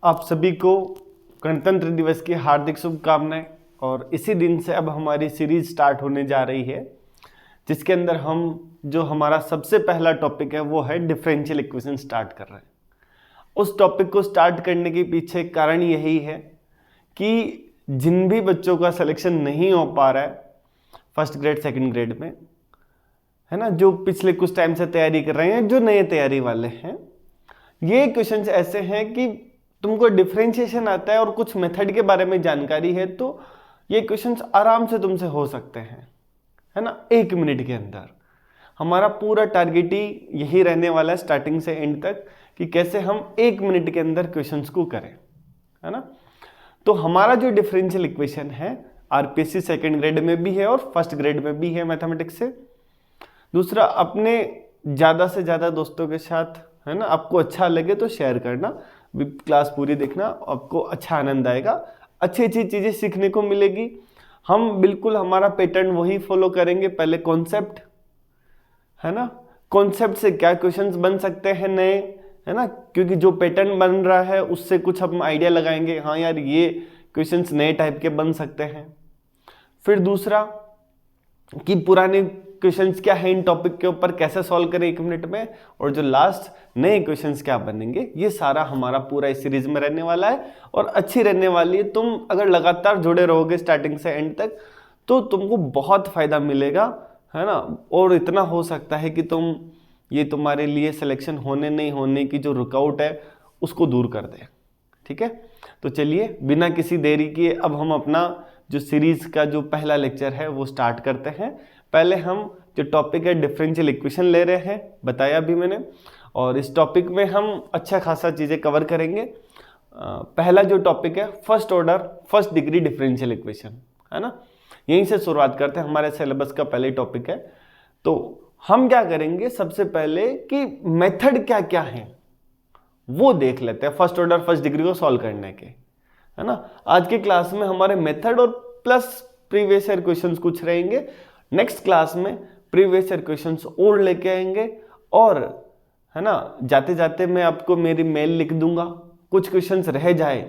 आप सभी को गणतंत्र दिवस की हार्दिक शुभकामनाएं। और इसी दिन से अब हमारी सीरीज स्टार्ट होने जा रही है, जिसके अंदर हम जो हमारा सबसे पहला टॉपिक है वो है डिफरेंशियल इक्वेशन स्टार्ट कर रहे हैं। उस टॉपिक को स्टार्ट करने के पीछे कारण यही है कि जिन भी बच्चों का सिलेक्शन नहीं हो पा रहा है फर्स्ट ग्रेड सेकंड ग्रेड में, है ना, जो पिछले कुछ टाइम से तैयारी कर रहे हैं, जो नए तैयारी वाले हैं, ये क्वेश्चंस ऐसे हैं कि तुमको डिफरेंशिएशन आता है और कुछ मेथड के बारे में जानकारी है तो ये क्वेश्चंस आराम से तुमसे हो सकते हैं, है ना, 1 मिनट के अंदर। हमारा पूरा टारगेट ही यही रहने वाला है स्टार्टिंग से एंड तक कि कैसे हम 1 मिनट के अंदर क्वेश्चंस को करें, है ना। तो हमारा जो डिफरेंशियल इक्वेशन है आरपीएससी सेकेंड ग्रेड में भी है और फर्स्ट ग्रेड में भी है मैथमेटिक्स से। दूसरा, अपने ज़्यादा से ज़्यादा दोस्तों के साथ, है ना, आपको अच्छा लगे तो शेयर करना, क्लास पूरी देखना, आपको अच्छा आनंद आएगा, अच्छी अच्छी चीज़ें सीखने को मिलेगी। हम बिल्कुल हमारा पैटर्न वही फॉलो करेंगे। पहले कॉन्सेप्ट, है ना, कॉन्सेप्ट से क्या क्वेश्चंस बन सकते हैं नए, है ना, क्योंकि जो पैटर्न बन रहा है उससे कुछ हम आइडिया लगाएंगे, हाँ यार ये क्वेश्चंस नए टाइप के बन सकते हैं। फिर दूसरा कि पुराने क्वेश्चंस क्या है इन टॉपिक के ऊपर, कैसे सॉल्व करें 1 मिनट में, और जो लास्ट नए क्वेश्चंस क्या बनेंगे, ये सारा हमारा पूरा इस सीरीज में रहने वाला है और अच्छी रहने वाली है। तुम अगर लगातार जुड़े रहोगे स्टार्टिंग से एंड तक तो तुमको बहुत फायदा मिलेगा, है ना। और इतना हो सकता है कि तुम्हारे लिए सिलेक्शन होने नहीं होने की जो रुकावट है उसको दूर कर दे। ठीक है, तो चलिए बिना किसी देरी किए अब हम अपना जो सीरीज का जो पहला लेक्चर है वो स्टार्ट करते हैं। पहले हम जो टॉपिक है डिफरेंशियल इक्वेशन ले रहे हैं, बताया भी मैंने, और इस टॉपिक में हम अच्छा खासा चीज़ें कवर करेंगे। पहला जो टॉपिक है first order first degree differential equation, है ना, यहीं से शुरुआत करते हैं। हमारे सिलेबस का पहले टॉपिक है। तो हम क्या करेंगे, सबसे पहले कि मेथड क्या क्या है वो देख लेते हैं फर्स्ट ऑर्डर फर्स्ट डिग्री को सॉल्व करने के, है ना। आज की क्लास में हमारे मेथड और प्लस प्रीवियस ईयर क्वेश्चंस कुछ रहेंगे। नेक्स्ट क्लास में प्रीवियस ईयर क्वेश्चंस और लेके आएंगे, और है ना, जाते जाते मैं आपको मेरी मेल लिख दूंगा। कुछ क्वेश्चंस रह जाए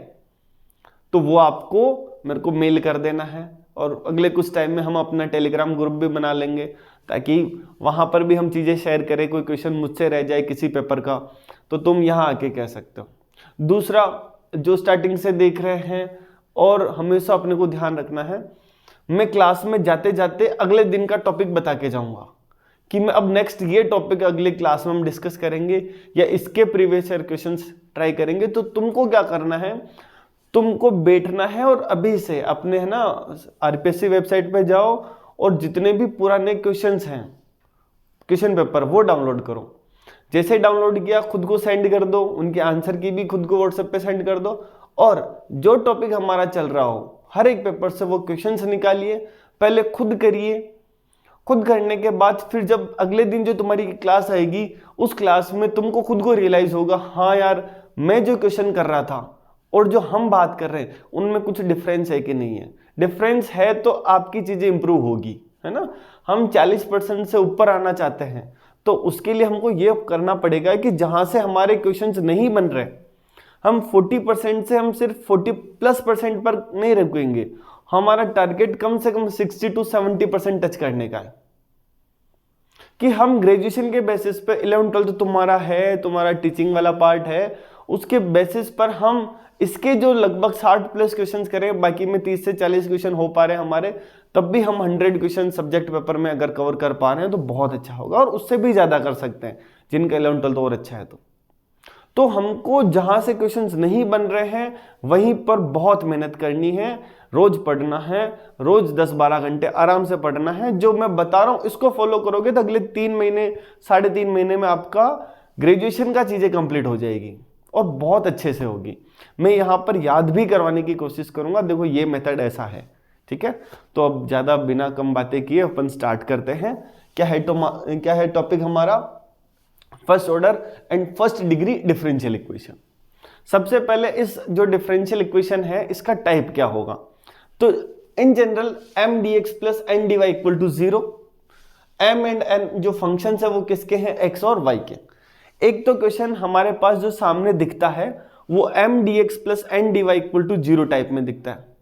तो वो आपको मेरे को मेल कर देना है, और अगले कुछ टाइम में हम अपना टेलीग्राम ग्रुप भी बना लेंगे ताकि वहाँ पर भी हम चीज़ें शेयर करें। कोई क्वेश्चन मुझसे रह जाए किसी पेपर का तो तुम यहाँ आके कह सकते हो। दूसरा, जो स्टार्टिंग से देख रहे हैं और हमेशा अपने को ध्यान रखना है, मैं क्लास में जाते जाते अगले दिन का टॉपिक बता के जाऊंगा कि मैं अब नेक्स्ट ये टॉपिक अगले क्लास में हम डिस्कस करेंगे या इसके प्रीवियस ईयर क्वेश्चंस ट्राई करेंगे। तो तुमको क्या करना है, तुमको बैठना है और अभी से अपने, है ना, आरपीएससी वेबसाइट पे जाओ और जितने भी पुराने क्वेश्चंस हैं क्वेश्चन पेपर वो डाउनलोड करो। जैसे डाउनलोड किया खुद को सेंड कर दो, उनके आंसर की भी खुद को व्हाट्सएप पे सेंड कर दो, और जो टॉपिक हमारा चल रहा हो हर एक पेपर से वो क्वेश्चंस निकालिए, पहले खुद करिए। खुद करने के बाद फिर जब अगले दिन जो तुम्हारी क्लास आएगी उस क्लास में तुमको खुद को रियलाइज होगा, हाँ यार मैं जो क्वेश्चन कर रहा था और जो हम बात कर रहे हैं उनमें कुछ डिफरेंस है कि नहीं है। डिफरेंस है तो आपकी चीजें इंप्रूव होगी, है ना। हम 40% से ऊपर आना चाहते हैं तो उसके लिए हमको ये करना पड़ेगा कि जहां से हमारे क्वेश्चंस नहीं बन रहे, हम 40% से हम सिर्फ 40+% पर नहीं रुकेंगे। हमारा टारगेट कम से कम 60 to 70% टच करने का है कि हम ग्रेजुएशन के बेसिस पे 11th 12th तुम्हारा है, तुम्हारा टीचिंग वाला पार्ट है, उसके बेसिस पर हम इसके जो लगभग 60+ क्वेश्चंस करें, बाकी में 30 से 40 क्वेश्चन हो पा रहे हैं हमारे, तब भी हम 100 क्वेश्चन सब्जेक्ट पेपर में अगर कवर कर पा रहे हैं तो बहुत अच्छा होगा, और उससे भी ज्यादा कर सकते हैं जिनका 11th 12th और अच्छा है। तो हमको जहां से क्वेश्चंस नहीं बन रहे हैं वहीं पर बहुत मेहनत करनी है, रोज पढ़ना है, रोज 10-12 घंटे आराम से पढ़ना है। जो मैं बता रहा हूं इसको फॉलो करोगे तो अगले 3 महीने 3.5 महीने में आपका ग्रेजुएशन का चीजें कंप्लीट हो जाएगी और बहुत अच्छे से होगी। मैं यहाँ पर याद भी करवाने की कोशिश करूंगा, देखो ये मेथड ऐसा है, ठीक है। तो अब ज्यादा बिना कम बातें किए अपन स्टार्ट करते हैं। क्या है टॉपिक हमारा, first order and first degree differential equation. सबसे पहले इस जो डिफरेंशियल इक्वेशन है इसका टाइप क्या होगा, तो in general m dx plus n dy equal to 0। m and n जो फंक्शंस है वो किसके हैं, x और y के। एक तो क्वेश्चन हमारे पास जो सामने दिखता है वो M D x plus N D Y equal to 0 type में दिखता है।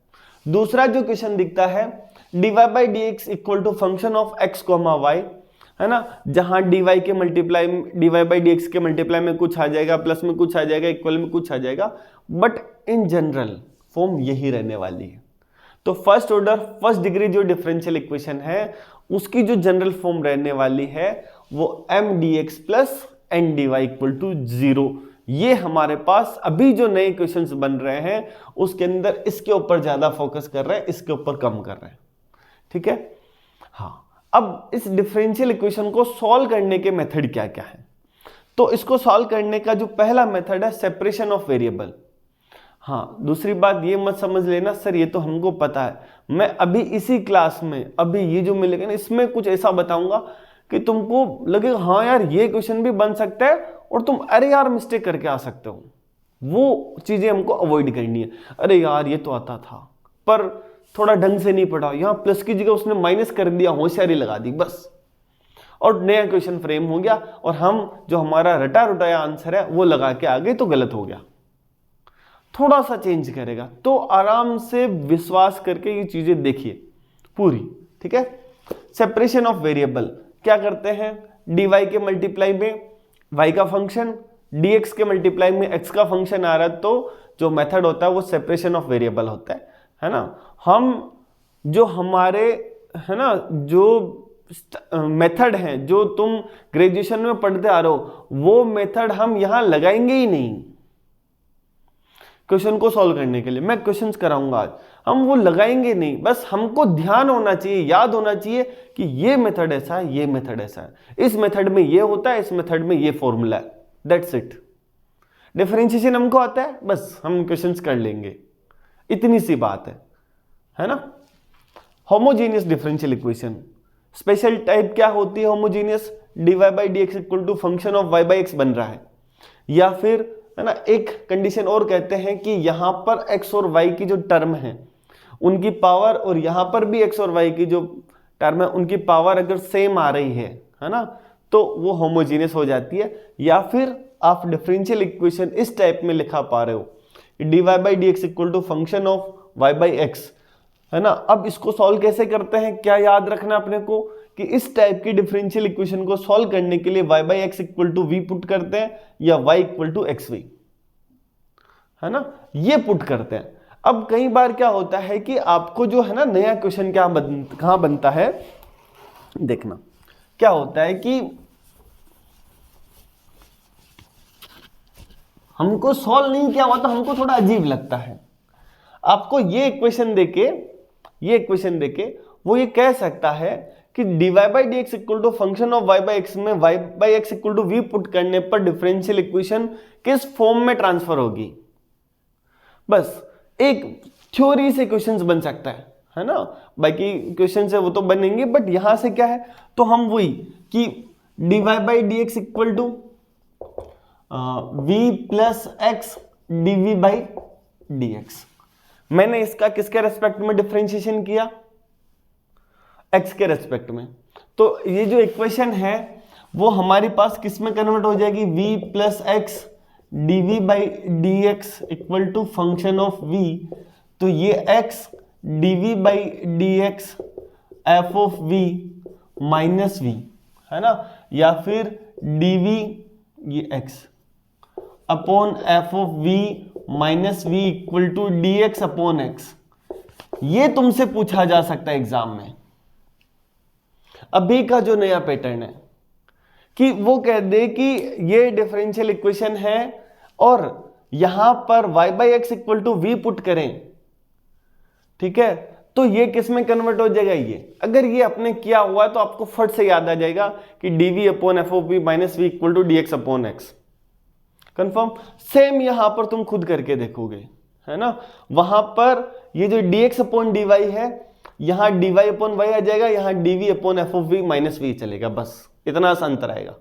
दूसरा जो क्वेश्चन दिखता है dy by D X equal to function of x comma Y, है ना, जहां dy के multiply dy by D X के मल्टीप्लाई में कुछ आ जाएगा, प्लस में कुछ आ जाएगा, इक्वल में कुछ आ जाएगा, बट इन जनरल फॉर्म यही रहने वाली है। तो फर्स्ट ऑर्डर फर्स्ट डिग्री जो डिफरेंशियल इक्वेशन है उसकी जो जनरल फॉर्म रहने वाली है वो M D x plus N D Y equal to 0। ये हमारे पास अभी जो नए क्वेश्चंस बन रहे हैं उसके अंदर इसके ऊपर ज्यादा फोकस कर रहे हैं, इसके ऊपर कम कर रहे हैं। ठीक है, हाँ। अब इस डिफरेंशियल इक्वेशन को सॉल्व करने के मेथड क्या क्या है? तो इसको सॉल्व करने का जो पहला मेथड है सेपरेशन ऑफ वेरिएबल। हाँ, दूसरी बात ये मत समझ लेना सर ये तो हमको पता है, मैं अभी इसी क्लास में अभी ये जो मिलेगा ना इसमें कुछ ऐसा बताऊंगा कि तुमको लगेगा हाँ यार ये क्वेश्चन भी बन सकता है और तुम अरे यार मिस्टेक करके आ सकते हो। वो चीजें हमको अवॉइड करनी है। अरे यार ये तो आता था पर थोड़ा ढंग से नहीं पढ़ा, यहाँ प्लस की जगह उसने माइनस कर दिया, होशियारी लगा दी बस, और नया क्वेश्चन फ्रेम हो गया और हम जो हमारा रटा रुटाया आंसर है वो लगा के आ गए तो गलत हो गया। थोड़ा सा चेंज करेगा तो आराम से विश्वास करके ये चीजें देखिए पूरी। ठीक है, सेपरेशन ऑफ वेरिएबल क्या करते हैं, dy के मल्टीप्लाई में y का फंक्शन, dx के मल्टीप्लाई में x का फंक्शन आ रहा है, तो जो मेथड होता है वो सेपरेशन ऑफ वेरिएबल होता है ना। हम जो हमारे है ना जो मेथड हैं जो तुम ग्रेजुएशन में पढ़ते आ रहे हो वो मेथड हम यहां लगाएंगे ही नहीं। क्वेश्चन को सॉल्व करने के लिए मैं क्वेश्चंस कराऊंगा आज, हम वो लगाएंगे नहीं, बस हमको ध्यान होना चाहिए, याद होना चाहिए कि ये मेथड ऐसा है, ये मेथड ऐसा है, इस मेथड में ये होता है, इस मेथड में ये फॉर्मूला है, दैट्स इट। डिफरेंशिएशन हमको आता है, बस हम क्वेश्चंस कर लेंगे, इतनी सी बात है ना। Homogeneous differential equation special type क्या होती है homogeneous, dy by D X equal to function of y by X बन रहा है, या फिर है ना एक कंडीशन और कहते हैं कि यहां पर x और y की जो टर्म है उनकी पावर और यहां पर भी x और y की जो टर्म है उनकी पावर अगर सेम आ रही है ना, तो वो होमोजेनियस हो जाती है। या फिर आप डिफरेंशियल इक्वेशन इस टाइप में लिखा पा रहे हो dy by D X equal to function of y by X, है ना। अब इसको सॉल्व कैसे करते हैं, क्या याद रखना अपने को कि इस टाइप की डिफरेंशियल इक्वेशन को सॉल्व करने के लिए y by X equal to V put करते हैं या y equal to X V, है ना, ये पुट करते हैं। अब कई बार क्या होता है कि आपको जो है ना नया क्वेश्चन कहां बनता है, देखना क्या होता है कि हमको सॉल्व नहीं किया हुआ तो हमको थोड़ा अजीब लगता है। आपको ये इक्वेशन देके वो ये कह सकता है कि dy by D X equal to function of y by X में y by X equal to V put करने पर डिफरेंशियल इक्वेशन किस फॉर्म में ट्रांसफर होगी। बस एक थ्योरी से क्वेश्चंस बन सकता है ना, बाकी क्वेश्चन है वो तो बनेंगे, बट यहां से क्या है तो हम वही कि dy by D X equal to V plus X DV by D X, मैंने इसका किसके रेस्पेक्ट में डिफरेंशिएशन किया, x के रेस्पेक्ट में, तो ये जो इक्वेशन है वो हमारे पास किस में कन्वर्ट हो जाएगी, v plus X dv by D X equal to function of v, तो ये x dv by D X F of v minus v, है ना, या फिर dv ये x upon F of v minus v equal to D X upon X. ये तुमसे पूछा जा सकता है एग्जाम में। अभी का जो नया पैटर्न है कि वो कह दे कि ये डिफरेंशियल इक्वेशन है और यहां पर y by X equal to V put करें, ठीक है, तो ये किस में कन्वर्ट हो जाएगा, ये अगर ये आपने किया हुआ है तो आपको फट से याद आ जाएगा कि dv upon F of V minus V equal to D X upon X. Confirm. Same यहां पर तुम खुद करके देखोगे, है ना, वहां पर ये जो dx अपॉन dy है यहां dy अपॉन y आ जाएगा, यहां dv upon F of V minus V चलेगा, बस इतना सा अंतर आएगा।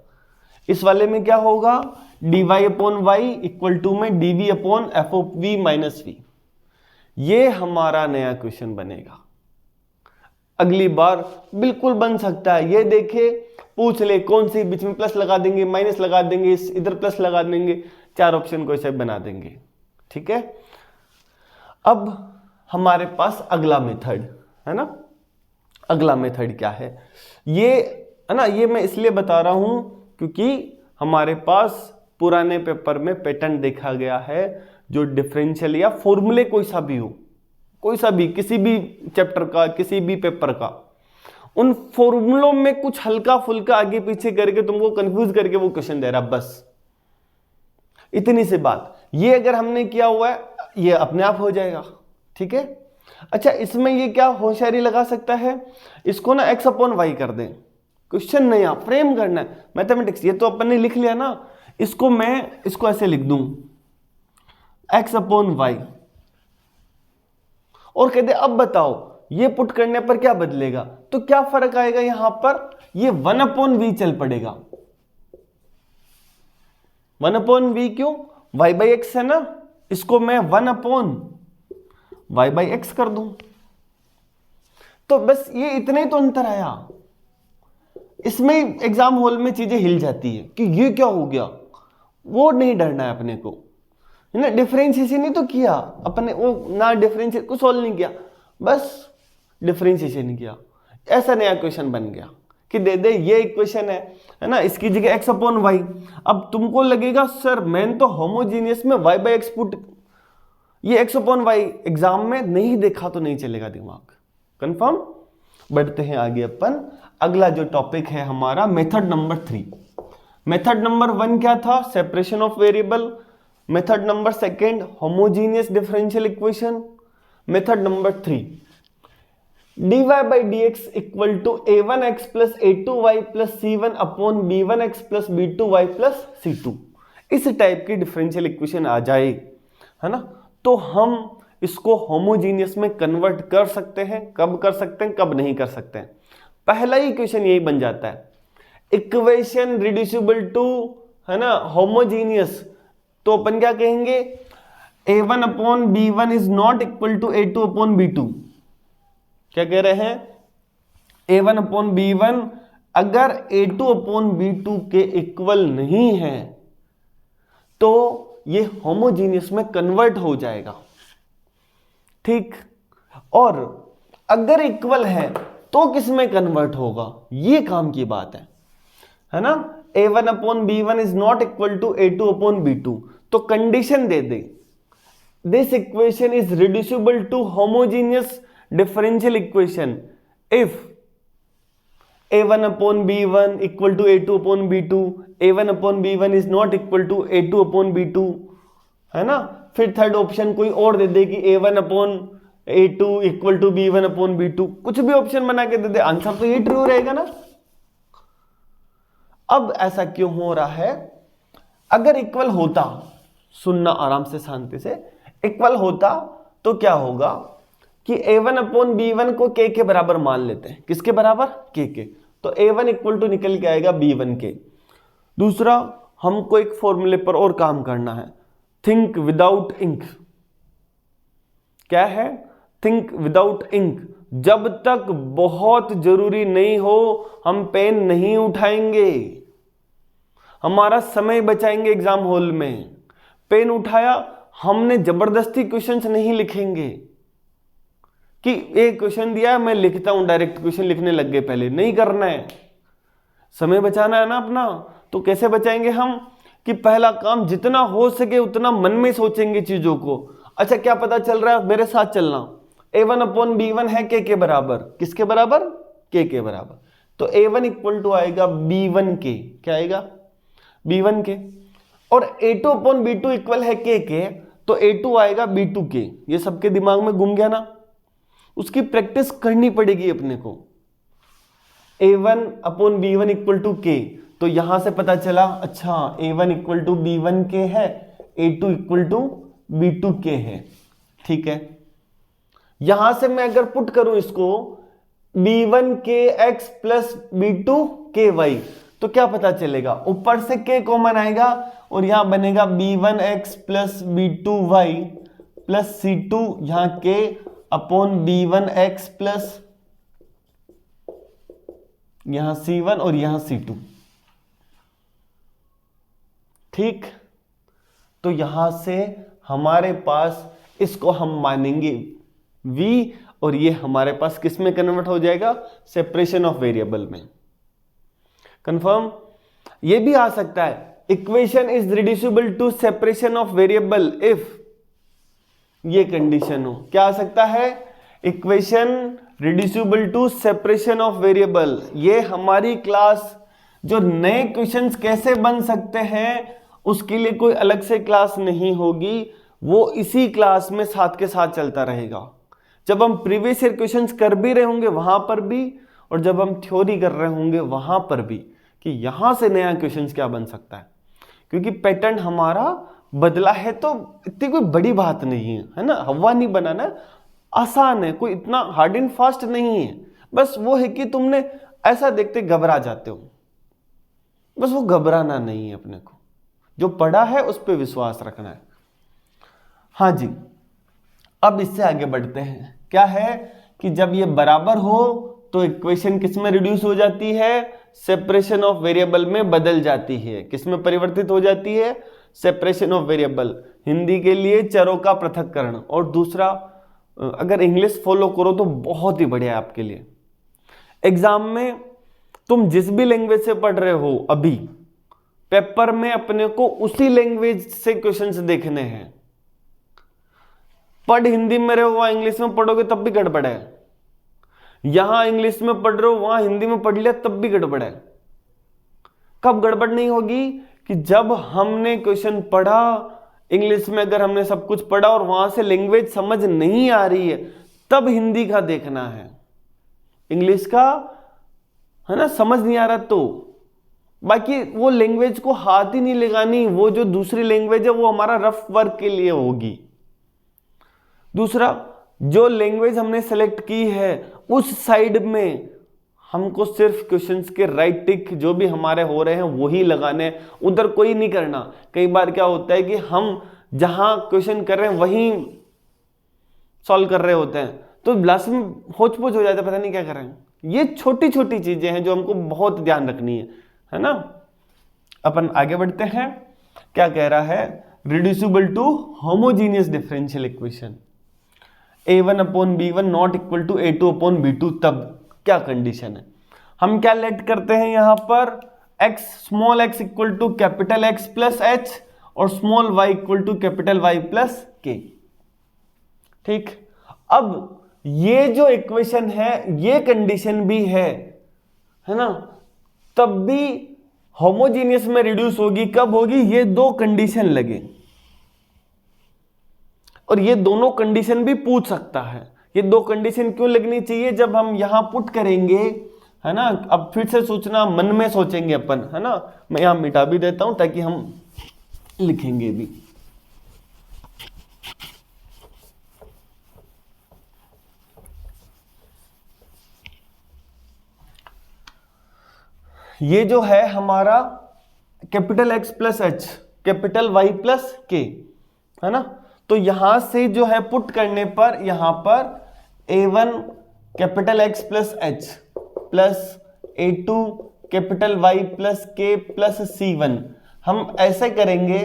इस वाले में क्या होगा, dy upon y equal to में dv upon F of V minus V. ये हमारा नया क्वेश्चन बनेगा, अगली बार बिल्कुल बन सकता है। ये देखे पूछ ले कौन सी, बीच में प्लस लगा देंगे, माइनस लगा देंगे, इधर प्लस लगा देंगे, चार ऑप्शन को ऐसे बना देंगे, ठीक है। अब हमारे पास अगला मेथड है ना, अगला मेथड क्या है, ये है ना, ये मैं इसलिए बता रहा हूं क्योंकि हमारे पास पुराने पेपर में पैटर्न देखा गया है, जो डिफरेंशियल या फॉर्मूले कोई सा भी हो, कोई सा भी, किसी भी चैप्टर का, किसी भी पेपर का, उन फॉर्मूलों में कुछ हल्का फुल्का आगे पीछे करके तुमको कंफ्यूज करके वो क्वेश्चन दे रहा, बस इतनी सी बात। ये अगर हमने किया हुआ है ये अपने आप हो जाएगा, ठीक है। अच्छा, इसमें ये क्या होशियारी लगा सकता है, इसको ना x अपॉन वाई कर दें, क्वेश्चन नया फ्रेम करना है मैथमेटिक्स, ये तो अपन ने लिख लिया ना, इसको मैं इसको ऐसे लिख दूं x अपॉन वाई, और कहते अब बताओ ये पुट करने पर क्या बदलेगा, तो क्या फर्क आएगा यहां पर, ये 1 अपॉन वी चल पड़ेगा, 1 अपॉन वी, क्यों, y बाई एक्स है ना, इसको मैं 1 अपॉन y बाई एक्स कर दूं, तो बस ये इतना ही तो अंतर आया। इसमें एग्जाम हॉल में चीजें हिल जाती है कि ये क्या हो गया, वो नहीं डरना है अपने को, है ना। डिफरेंशिएशन नहीं तो किया अपने, वो ना डिफरेंशिएट को सॉल्व नहीं किया, बस डिफरेंशिएशन किया, ऐसा नया क्वेश्चन बन गया कि दे दे ये इक्वेशन है ना, इसकी जगह x अपॉन वाई। अब तुमको लगेगा सर मैंने तो होमोजीनियस में y बाई एक्स पुट, ये x अपॉन वाई एग्जाम में नहीं देखा तो नहीं चलेगा दिमाग, कंफर्म। बढ़ते हैं आगे अपन, अगला जो टॉपिक है हमारा मेथड नंबर 3। मेथड नंबर 1 क्या था, separation of variable. Method number 2 homogeneous differential equation. Method number 3 dy by dx equal to a1x plus a2y plus c1 upon b1x plus b2y plus c2। इस type की differential equation आ जाए, है ना, तो हम इसको होमोजीनियस में कन्वर्ट कर सकते हैं। कब कर सकते हैं, कब नहीं कर सकते हैं, पहला ही इक्वेशन यही बन जाता है, इक्वेशन रिड्यूसिबल टू, है ना, होमोजीनियस, तो अपन क्या कहेंगे, a1 upon b1 is not equal to a2 upon b2। क्या कह रहे हैं, a1 अपॉन b1 अगर a2 अपॉन b2 के इक्वल नहीं है तो ये होमोजीनियस में कन्वर्ट हो जाएगा, ठीक। और अगर इक्वल है तो किस में कन्वर्ट होगा, ये काम की बात है ना। a1 upon b1 is not equal to a2 upon b2, तो कंडीशन दे दे, this equation is reducible to homogeneous differential equation if a1 upon b1 equal to a2 upon b2, a1 upon b1 is not equal to a2 upon b2, है ना। फिर third option कोई और दे दे कि a1 upon a2 equal to b1 upon b2, कुछ भी option बना के दे दे, आंसर तो ये ट्रू रहेगा ना। अब ऐसा क्यों हो रहा है, अगर इक्वल होता, सुनना आराम से शांति से, इक्वल होता तो क्या होगा कि a1 अपॉन b1 को k के बराबर मान लेते हैं, किसके बराबर, k के, तो a1 इक्वल टू निकल के आएगा b1 के। दूसरा, हमको एक फॉर्मूले पर और काम करना है, थिंक विदाउट इंक। क्या है, थिंक विदाउट इंक, जब तक बहुत जरूरी नहीं हो हम पेन नहीं उठाएंगे, हमारा समय बचाएंगे एग्जाम हॉल में। पेन उठाया, हमने जबरदस्ती क्वेश्चंस नहीं लिखेंगे कि एक क्वेश्चन दिया है मैं लिखता हूं, डायरेक्ट क्वेश्चन लिखने लग गए, पहले नहीं करना है, समय बचाना है ना अपना। तो कैसे बचाएंगे हम, कि पहला काम जितना हो सके उतना मन में सोचेंगे चीजों को। अच्छा, क्या पता चल रहा है, मेरे साथ चलना, a1 अपॉन b1 है k के बराबर, किसके बराबर, k के बराबर, तो a1 इक्वल टू आएगा b1 के, क्या आएगा, b1 के, और a2 अपॉन b2 इक्वल है k के, तो a2 आएगा b2 के। ये सबके दिमाग में घूम गया ना, उसकी प्रैक्टिस करनी पड़ेगी अपने को। a1 upon b1 equal to k, तो यहां से पता चला, अच्छा a1 इक्वल टू b1 के है, a2 इक्वल टू b2 के है, ठीक है। यहां से मैं अगर पुट करूं इसको b1 के x प्लस b2 के y, तो क्या पता चलेगा, ऊपर से k कॉमन आएगा और यहां बनेगा b1x plus b2y plus c2 यहां k अपॉन b1x प्लस यहां c1 और यहां c2, ठीक। तो यहां से हमारे पास इसको हम मानेंगे v, और ये हमारे पास किस में कन्वर्ट हो जाएगा, सेपरेशन ऑफ वेरिएबल में। कंफर्म। ये भी आ सकता है equation is reducible to separation of variable if, ये कंडीशन हो। क्या आ सकता है, equation reducible to separation of variable. ये हमारी क्लास जो नए क्वेश्चंस कैसे बन सकते हैं उसके लिए कोई अलग से क्लास नहीं होगी, वो इसी क्लास में साथ के साथ चलता रहेगा। जब हम प्रीवियस ईयर क्वेश्चंस कर भी रहे होंगे वहां पर भी, और जब हम थ्योरी कर रहे होंगे वहां पर भी, कि यहां से नया क्वेश्चंस क्या बन सकता है, क्योंकि पैटर्न हमारा बदला है तो इतनी कोई बड़ी बात नहीं है ना। हवा नहीं बनाना, आसान है, कोई इतना हार्ड एंड फास्ट नहीं है। बस वो है कि तुमने ऐसा देखते घबरा जाते हो, बस वो घबराना नहीं है, अपने को जो पढ़ा है उस पर विश्वास रखना है। हाँ जी, अब इससे आगे बढ़ते हैं। क्या है कि जब ये बराबर हो तो इक्वेशन किस में रिड्यूस हो जाती है, सेपरेशन ऑफ वेरिएबल में बदल जाती है। किस में परिवर्तित हो जाती है, सेपरेशन ऑफ वेरिएबल, हिंदी के लिए चरों का पृथक्करण। और दूसरा, अगर इंग्लिश फॉलो करो तो बहुत ही बढ़िया है आपके लिए। एग्जाम में तुम जिस भी लैंग्वेज से पढ़ रहे हो, अभी पेपर में अपने को उसी लैंग्वेज से क्वेश्चंस देखने हैं। पढ़ हिंदी में रहे हो, वहां इंग्लिश में पढ़ोगे तब भी गड़बड़ है। यहां इंग्लिश में पढ़ रहे हो, वहां हिंदी में पढ़ लिया तब भी गड़बड़ है। कब गड़बड़ नहीं होगी, कि जब हमने क्वेश्चन पढ़ा इंग्लिश में, अगर हमने सब कुछ पढ़ा और वहां से लैंग्वेज समझ नहीं आ रही है, तब हिंदी का देखना है। इंग्लिश का है ना समझ नहीं आ रहा तो बाकी वो लैंग्वेज को हाथ ही नहीं लगानी, वो जो दूसरी लैंग्वेज है वो हमारा रफ वर्क के लिए होगी। दूसरा, जो लैंग्वेज हमने सेलेक्ट की है उस साइड में हमको सिर्फ क्वेश्चंस के राइट टिक जो भी हमारे हो रहे हैं वही लगाने, उधर कोई नहीं करना। कई बार क्या होता है कि हम जहां क्वेश्चन कर रहे हैं वहीं सॉल्व कर रहे होते हैं, तो लास्ट में होच पोच हो जाता है, पता नहीं क्या कर रहे हैं। ये छोटी छोटी चीजें हैं जो हमको बहुत ध्यान रखनी है ना। अपन आगे बढ़ते हैं। क्या कह रहा है, reducible to homogeneous differential equation a1 upon b1 not equal to a2 upon b2, तब क्या कंडीशन है। हम क्या लेट करते हैं यहां पर, x small x equal to capital X plus h और small y equal to capital Y plus k। ठीक, अब ये जो इक्वेशन है ये कंडीशन भी है ना, तब भी होमोजीनियस में रिड्यूस होगी। कब होगी, ये दो कंडीशन लगे, और ये दोनों कंडीशन भी पूछ सकता है। ये दो कंडीशन क्यों लगनी चाहिए, जब हम यहां पुट करेंगे है ना, अब फिर से सोचना, मन में सोचेंगे अपन है ना। मैं यहां मिटा भी देता हूं ताकि हम लिखेंगे भी। ये जो है हमारा capital X plus H capital Y plus K है ना, तो यहां से जो है पुट करने पर यहां पर A1 capital X plus H plus A2 capital Y plus K plus C1, हम ऐसे करेंगे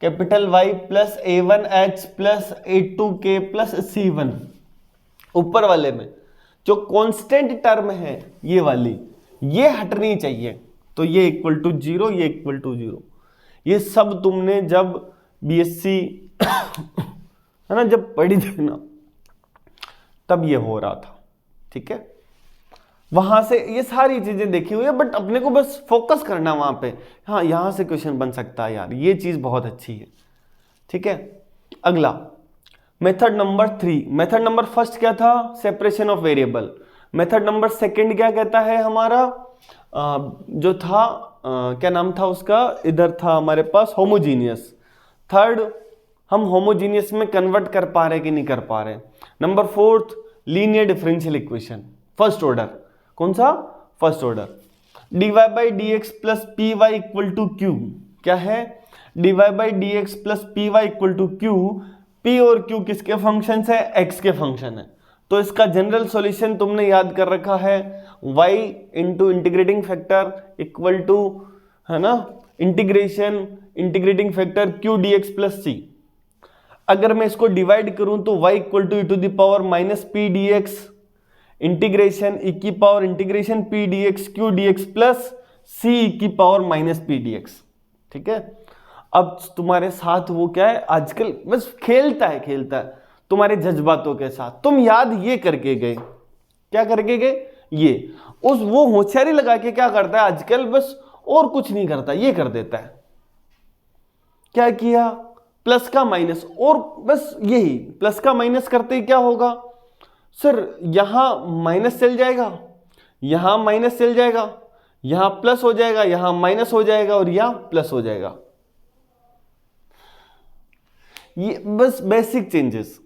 capital Y plus A1H plus A2K plus C1। ऊपर वाले में जो कांस्टेंट टर्म है ये वाली, ये हटनी चाहिए, तो ये इक्वल टू 0, ये इक्वल टू 0। ये सब तुमने जब बीएससी है ना जब पढ़ी थी ना, तब ये हो रहा था। ठीक है, वहां से ये सारी चीजें देखी हुई है, बट अपने को बस फोकस करना वहां पे। हाँ, यहां से क्वेश्चन बन सकता है यार, ये चीज बहुत अच्छी है। ठीक है, अगला method number 3। Method number first क्या था, separation of variable. Method number second क्या कहता है हमारा, जो था क्या नाम था उसका, इधर था हमारे पास होमोजीनियस। थर्ड, हम होमोजीनियस में कन्वर्ट कर पा रहे कि नहीं कर पा रहे। Number fourth, linear differential equation first order. कौन सा, first order. dy by D x plus P Y equal to Q, क्या है, dy by D x plus P Y equal to Q. p और q किसके function है, x के function है, तो इसका जनरल सॉल्यूशन तुमने याद कर रखा है, y into integrating factor equal to है ना integrating factor Q d x plus C. अगर मैं इसको डिवाइड करूं तो y equal to e to the power minus P d x integration e की power integration P d x Q d x plus C e की power minus P d x. ठीक है, अब तुम्हारे साथ वो क्या है, आजकल बस खेलता है तुम्हारे जज्बातों के साथ। तुम याद ये करके गए, क्या करके गए, ये उस वो होशियारी लगा के क्या करता है आजकल, बस और कुछ नहीं करता, ये कर देता है। क्या किया, प्लस का माइनस, और बस यही प्लस का माइनस करते ही क्या होगा सर, यहां माइनस चल जाएगा, यहां माइनस चल जाएगा, यहां प्लस हो जाएगा, यहां माइनस हो जाएगा और यहां प्लस हो जाएगा। ये बस बेसिक चेंजेस,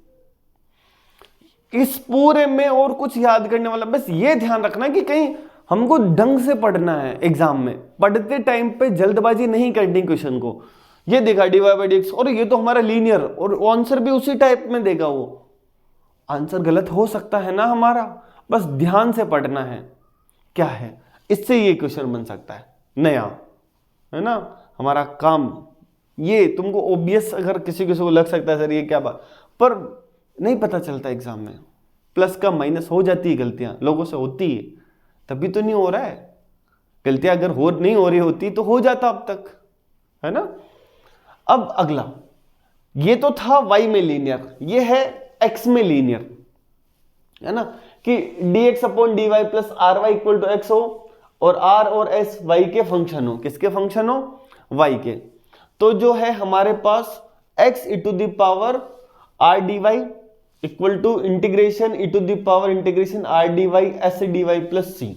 इस पूरे में और कुछ याद करने वाला, बस ये ध्यान रखना कि कहीं हमको ढंग से पढ़ना है। एग्जाम में पढ़ते टाइम पे जल्दबाजी नहीं करनी क्वेश्चन को। ये देखा dy बाई dx और ये तो हमारा लीनियर, और आंसर भी उसी टाइप में देगा, वो आंसर गलत हो सकता है ना हमारा, बस ध्यान से पढ़ना है क्या है, इससे ये क्वेश्चन बन सकता है नया, है ना हमारा काम। ये तुमको ओबियस अगर किसी को लग सकता है सर ये क्या बात, पर नहीं पता चलता एग्जाम में, प्लस का माइनस हो जाती है, गलतियां लोगों से होती है, तभी तो नहीं हो रहा है। गलतियां अगर नहीं हो रही होती तो हो जाता अब तक, है ना। अब अगला, ये तो था y में लीनियर, ये है x में लीनियर, है ना, कि dx upon dy plus R Y equal to X हो और r और s y के फंक्शन हो। किसके फंक्शन हो, y के। तो जो है हमारे पास x e to the power R d Y equal to integration e to the power integration R d y S d y plus C.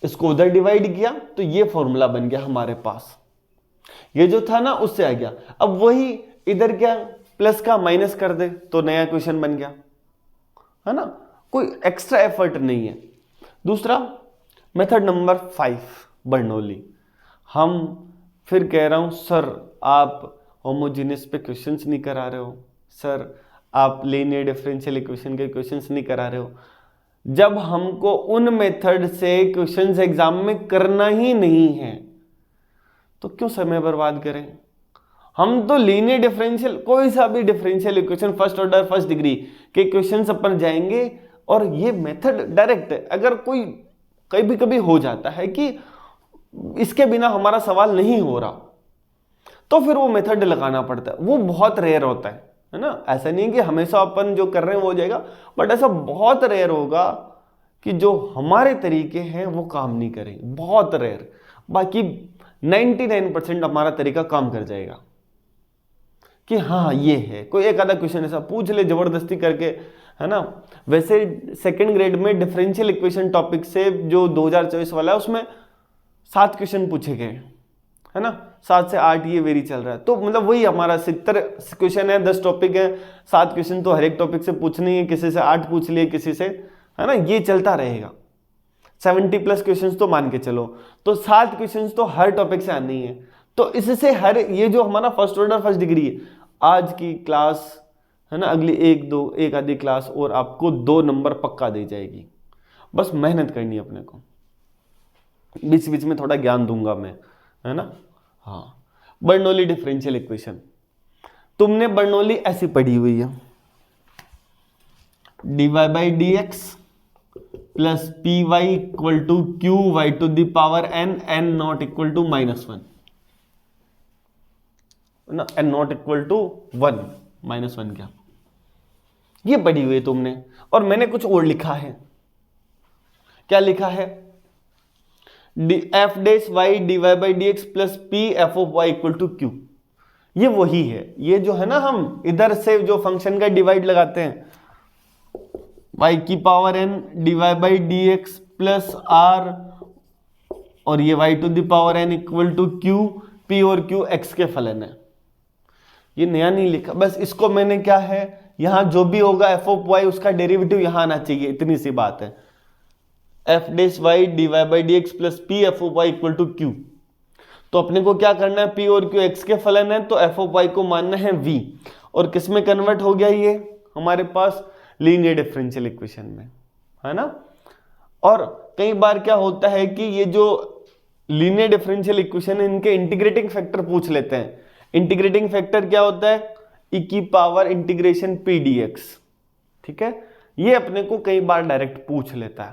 इसको उधर डिवाइड किया तो ये फॉर्मूला बन गया हमारे पास, ये जो था ना उससे आ गया। अब वही इधर क्या, प्लस का माइनस कर दे तो नया क्वेश्चन बन गया, है ना, कोई एक्स्ट्रा एफर्ट नहीं है। दूसरा मेथड नंबर 5 बर्नौली। हम फिर कह रहा हूं सर आप होमोजेनियस पे क्वेश्चंस नहीं करा रहे हो, सर आप लीनियर डिफरेंशियल इक्वेशन के क्वेश्चंस नहीं करा रहे हो। जब हमको उन मेथड से क्वेश्चंस एग्जाम में करना ही नहीं है तो क्यों समय बर्बाद करें। हम तो लीनियर डिफरेंशियल, कोई सा भी differential equation first order first degree के क्वेश्चंस अपन जाएंगे, और ये मेथड डायरेक्ट है। अगर कोई कभी कभी हो जाता है कि इसके बिना हमारा सवाल नहीं हो रहा तो फिर वो मेथड लगाना पड़ता है, वो बहुत रेयर होता है ना। ऐसा नहीं है कि हमेशा अपन जो कर रहे हैं वो हो जाएगा, बट ऐसा बहुत रेयर होगा कि जो हमारे तरीके हैं वो काम नहीं करेंगे, बहुत रेयर। बाकी 99% हमारा तरीका काम कर जाएगा कि हाँ ये है। कोई एक आधा क्वेश्चन ऐसा पूछ ले जबरदस्ती करके, है ना। वैसे सेकंड ग्रेड में डिफरेंशियल इक्वेशन टॉपिक से जो 2024 वाला है उसमें 7 क्वेश्चन पूछे गए, है ना, 7 से 8 ये वेरी चल रहा है। तो मतलब वही हमारा 70 क्वेश्चन है, 10 टॉपिक है, 7 क्वेश्चन तो हर एक टॉपिक से पूछनी है, किसी से 8 पूछ लिए किसी से, है ना, ये चलता रहेगा। 70+ क्वेश्चंस तो मान के चलो, तो 7 क्वेश्चंस तो हर टॉपिक से आनी है। तो इससे हर ये जो हमारा फर्स्ट ऑर्डर फर्स्ट डिग्री है, आज की क्लास, है ना, अगली एक आधी क्लास और आपको 2 नंबर पक्का दी जाएगी। बस मेहनत करनी है अपने को, बीच बीच में थोड़ा ज्ञान दूंगा मैं, है ना। हाँ, बर्नौली डिफरेंशियल इक्वेशन तुमने बर्नौली ऐसी पढ़ी हुई है, dy by D x plus P Y equal to Q Y to the power n not equal to -1 ना, n नॉट इक्वल टू 1 -1 क्या, ये पढ़ी हुई है तुमने। और मैंने कुछ और लिखा है, क्या लिखा है, F dash Y D Y by D x plus P F of Y equal to Q. ये वही है, ये जो है ना, हम इधर से जो फंक्शन का डिवाइड लगाते हैं, y की power n dy by D x plus R, और ये y to the power n equal to Q, p और q x के फलन है। ये नया नहीं लिखा, बस इसको मैंने क्या है, यहां जो भी होगा f ऑफ y उसका डेरिवेटिव यहां आना चाहिए, इतनी सी बात है। F dash Y D Y by D x plus P F of Y equal to Q. तो अपने को क्या करना है, p और q x के फलन है, तो f ऑफ y को मानना है v, और किस में कन्वर्ट हो गया ये हमारे पास, लीनियर डिफरेंशियल इक्वेशन में, है ना। और कई बार क्या होता है कि ये जो लीनियर डिफरेंशियल इक्वेशन, इनके इंटीग्रेटिंग फैक्टर पूछ लेते हैं। इंटीग्रेटिंग फैक्टर क्या होता है? e की पावर इंटीग्रेशन p dx, ठीक है। ये अपने को कई बार डायरेक्ट पूछ लेता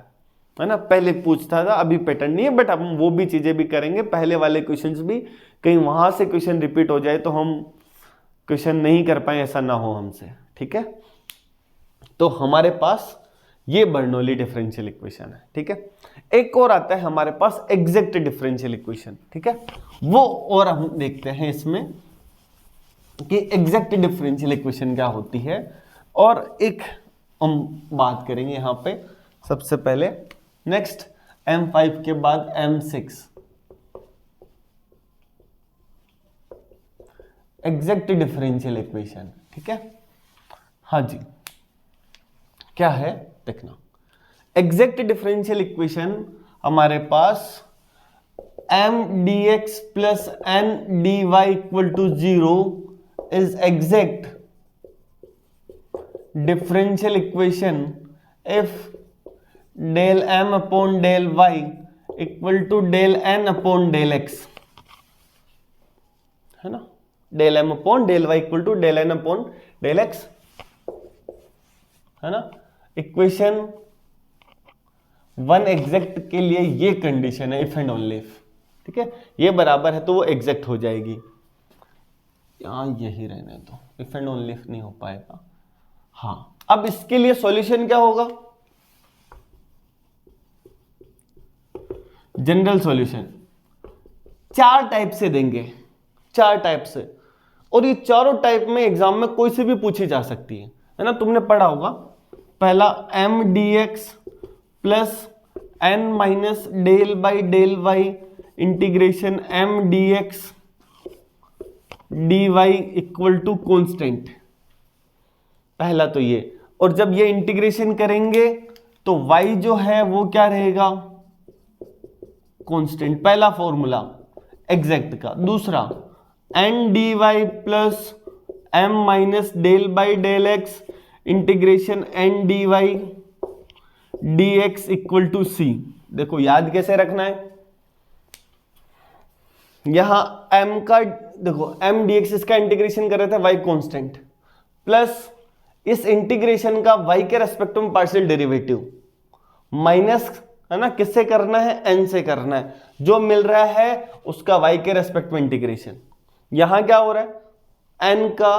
है ना, पहले पूछता था, अभी पैटर्न नहीं है, बट हम वो भी चीजें भी करेंगे। पहले वाले क्वेश्चंस भी कहीं वहां से क्वेश्चन रिपीट हो जाए तो हम क्वेश्चन नहीं कर पाए, ऐसा ना हो हमसे, ठीक है। तो हमारे पास ये बर्नौली डिफरेंशियल इक्वेशन है, ठीक है। एक और आता है हमारे पास एग्जैक्ट डिफरेंशियल इक्वेशन, ठीक है। वो और हम देखते हैं इसमें कि एग्जैक्ट डिफरेंशियल इक्वेशन क्या होती है, और एक हम बात करेंगे यहां पे सबसे पहले। नेक्स्ट M5 के बाद M6, एग्जैक्ट डिफरेंशियल इक्वेशन, ठीक है। हाँ जी, क्या है देखना। एग्जैक्ट डिफरेंशियल इक्वेशन हमारे पास m dx plus n dy equal to 0 is exact differential equation if del m upon del y equal to del n upon del x, है ना। Del m upon del y equal to del n upon del x, है ना। Equation 1 exact के लिए ये condition है, if and only if, ठीक है। ये बराबर है तो वो एग्जैक्ट हो जाएगी। यहां यही रहने दो, इफ एंड ओनली इफ नहीं हो पाएगा। हाँ, अब इसके लिए सॉल्यूशन क्या होगा? जनरल सॉल्यूशन 4 टाइप से देंगे, 4 टाइप से, और ये चारों टाइप में एग्जाम में कोई से भी पूछी जा सकती है ना। तुमने पढ़ा होगा, पहला m dx plus n minus del by del y integration m dx dy equal to constant, पहला तो ये। और जब ये इंटीग्रेशन करेंगे तो y जो है वो क्या रहेगा? कांस्टेंट, पहला फॉर्मूला एग्जैक्ट का। दूसरा n dy plus m minus del by del x integration n dy dx equal to c। देखो याद कैसे रखना है, यहां m का, देखो m dx इसका इंटीग्रेशन कर रहे थे, y कांस्टेंट, प्लस इस इंटीग्रेशन का y के रेस्पेक्ट में पार्शियल डेरिवेटिव, माइनस, है ना, किससे करना है? n से करना है। जो मिल रहा है उसका y के रेस्पेक्ट में इंटीग्रेशन। यहां क्या हो रहा है? n का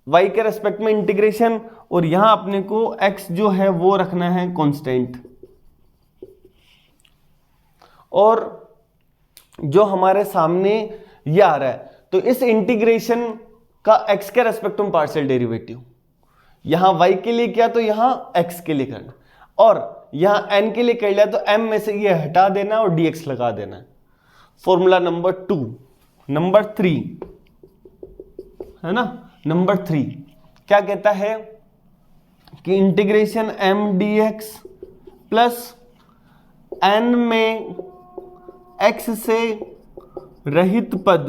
y के रेस्पेक्ट में इंटीग्रेशन, और यहां अपने को x जो है वो रखना है कांस्टेंट। और जो हमारे सामने ये आ रहा है, तो इस इंटीग्रेशन का x के रेस्पेक्ट में पार्शियल डेरिवेटिव, यहां y के लिए किया तो यहां x के लिए करना, और यहां n के लिए कर लिया तो m में से ये हटा देना और dx लगा देना है। Formula number 2। नंबर 3, है ना, नंबर 3 क्या कहता है कि integration m dx plus n में x से रहित पद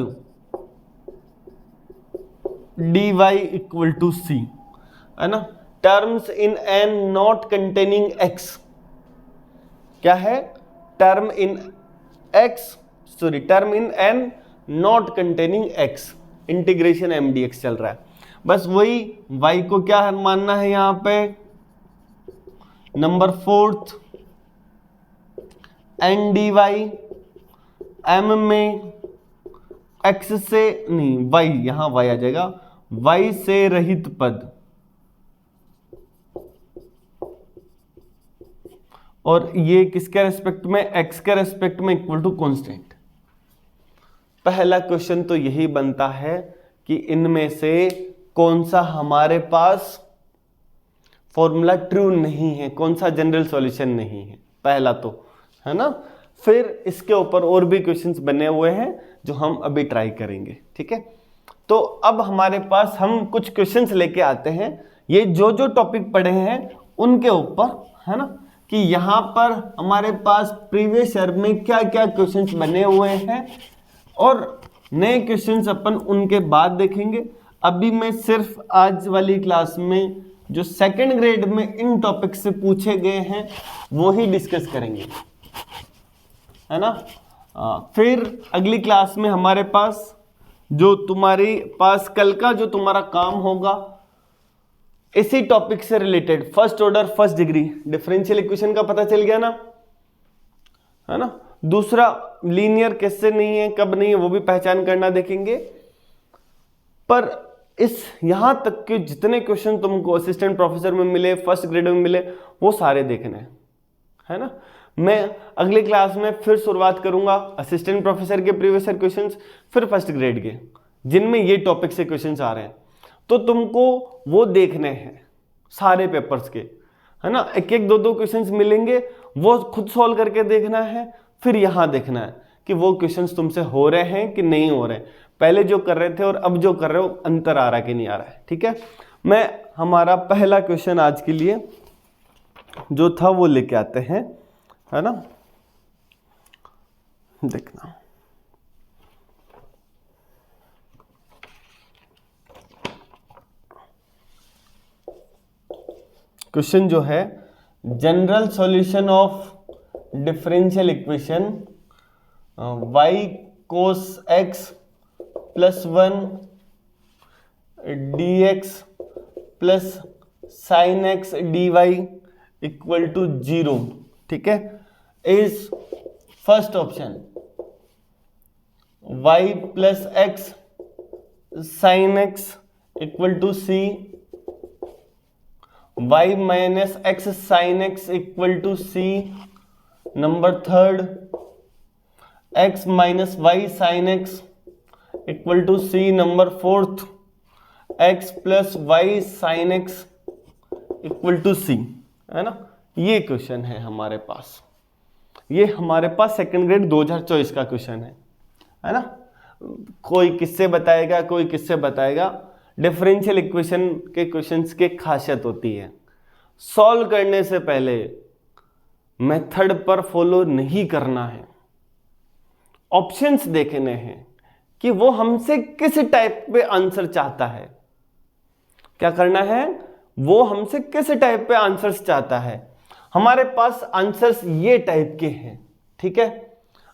dy इक्वल टू c, है ना। Terms in n not containing x, क्या है? Term in n not containing x, integration m dx चल रहा है। बस वही y को क्या मानना है यहां पे? नंबर 4 n dy m में x से नहीं, y, यहां y आ जाएगा, y से रहित पद, और ये किसके रेस्पेक्ट में? x के रेस्पेक्ट में इक्वल टू कांस्टेंट। पहला क्वेश्चन तो यही बनता है कि इनमें से कौन सा हमारे पास फॉर्मूला ट्रू नहीं है, कौन सा जनरल सॉल्यूशन नहीं है, पहला तो, है ना। फिर इसके ऊपर और भी क्वेश्चंस बने हुए हैं जो हम अभी ट्राई करेंगे, ठीक है। तो अब हमारे पास हम कुछ क्वेश्चंस लेके आते हैं, ये जो जो टॉपिक पढ़े हैं उनके ऊपर, है ना, कि यहां पर हमारे पास प्रीवियस ईयर में क्या क्या क्वेश्चंस बने हुए हैं, और नए क्वेश्चंस अपन उनके बाद देखेंगे। अभी मैं सिर्फ आज वाली क्लास में जो सेकंड ग्रेड में इन टॉपिक से पूछे गए हैं वो ही डिस्कस करेंगे, है ना। फिर अगली क्लास में हमारे पास जो तुम्हारे पास कल का जो तुम्हारा काम होगा इसी टॉपिक से related, first order first degree differential equation का पता चल गया ना, है ना। दूसरा लीनियर कैसे नहीं है, कब नहीं है, वो भी पहचान करना देखेंगे। पर इस यहां तक के जितने क्वेश्चन तुमको असिस्टेंट प्रोफेसर में मिले, फर्स्ट ग्रेड में मिले, वो सारे देखने हैं, है ना। मैं अगली क्लास में फिर शुरुआत करूंगा असिस्टेंट प्रोफेसर के प्रीवियस ईयर क्वेश्चंस, फिर फर्स्ट ग्रेड के जिनमें ये टॉपिक से क्वेश्चंस आ रहे हैं। तो तुमको वो देखने हैं सारे पेपर्स के, है ना। एक एक दो दो क्वेश्चंस मिलेंगे, वो खुद सॉल्व करके देखना है। फिर यहां देखना है कि वो क्वेश्चंस तुमसे हो रहे हैं कि नहीं हो रहे, पहले जो कर रहे थे और अब जो कर रहे हो अंतर आ रहा है कि नहीं आ रहा है, ठीक है। मैं हमारा पहला क्वेश्चन आज के लिए जो था वो लेके आते हैं, है ना। देखना क्वेश्चन जो है, general solution of differential equation y cos x plus 1 dx plus sine x dy equal to 0, ठीक है, is first option y plus x sine x equal to c, y minus x sine x equal to c, number third x minus Y sine x equal to c, number fourth x plus Y sine x equal to c, है ना। ये question है हमारे पास, ये हमारे पास second grade 2024 का question है ना। कोई किससे बताएगा, कोई किससे बताएगा। डिफरेंशियल इक्वेशन के क्वेश्चंस की खासियत होती है, सॉल्व करने से पहले मेथड पर फॉलो नहीं करना है, ऑप्शंस देखने हैं कि वो हमसे किस टाइप पे आंसर चाहता है। क्या करना है, वो हमसे किस टाइप पे आंसर्स चाहता है। हमारे पास आंसर्स ये टाइप के हैं, ठीक है।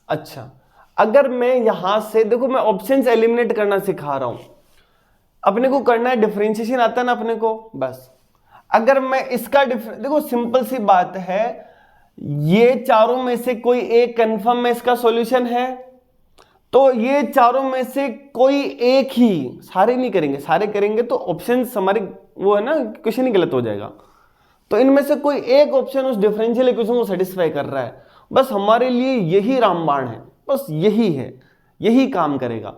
अच्छा, अगर मैं यहां से देखो, मैं ऑप्शंस एलिमिनेट करना सिखा रहा हूं, अपने को करना है, डिफरेंशिएशन आता है ना अपने को, बस। अगर मैं इसका देखो सिंपल सी बात है, ये चारों में से कोई एक कंफर्म में इसका सॉल्यूशन है, तो ये चारों में से कोई एक ही, सारे नहीं करेंगे, सारे करेंगे तो ऑप्शंस हमारे वो है ना, क्वेश्चन ही गलत हो जाएगा। तो इनमें से कोई एक ऑप्शन उस डिफरेंशियल इक्वेशन को सेटिस्फाई कर रहा है, बस हमारे लिए यही रामबाण है, बस यही है, यही काम करेगा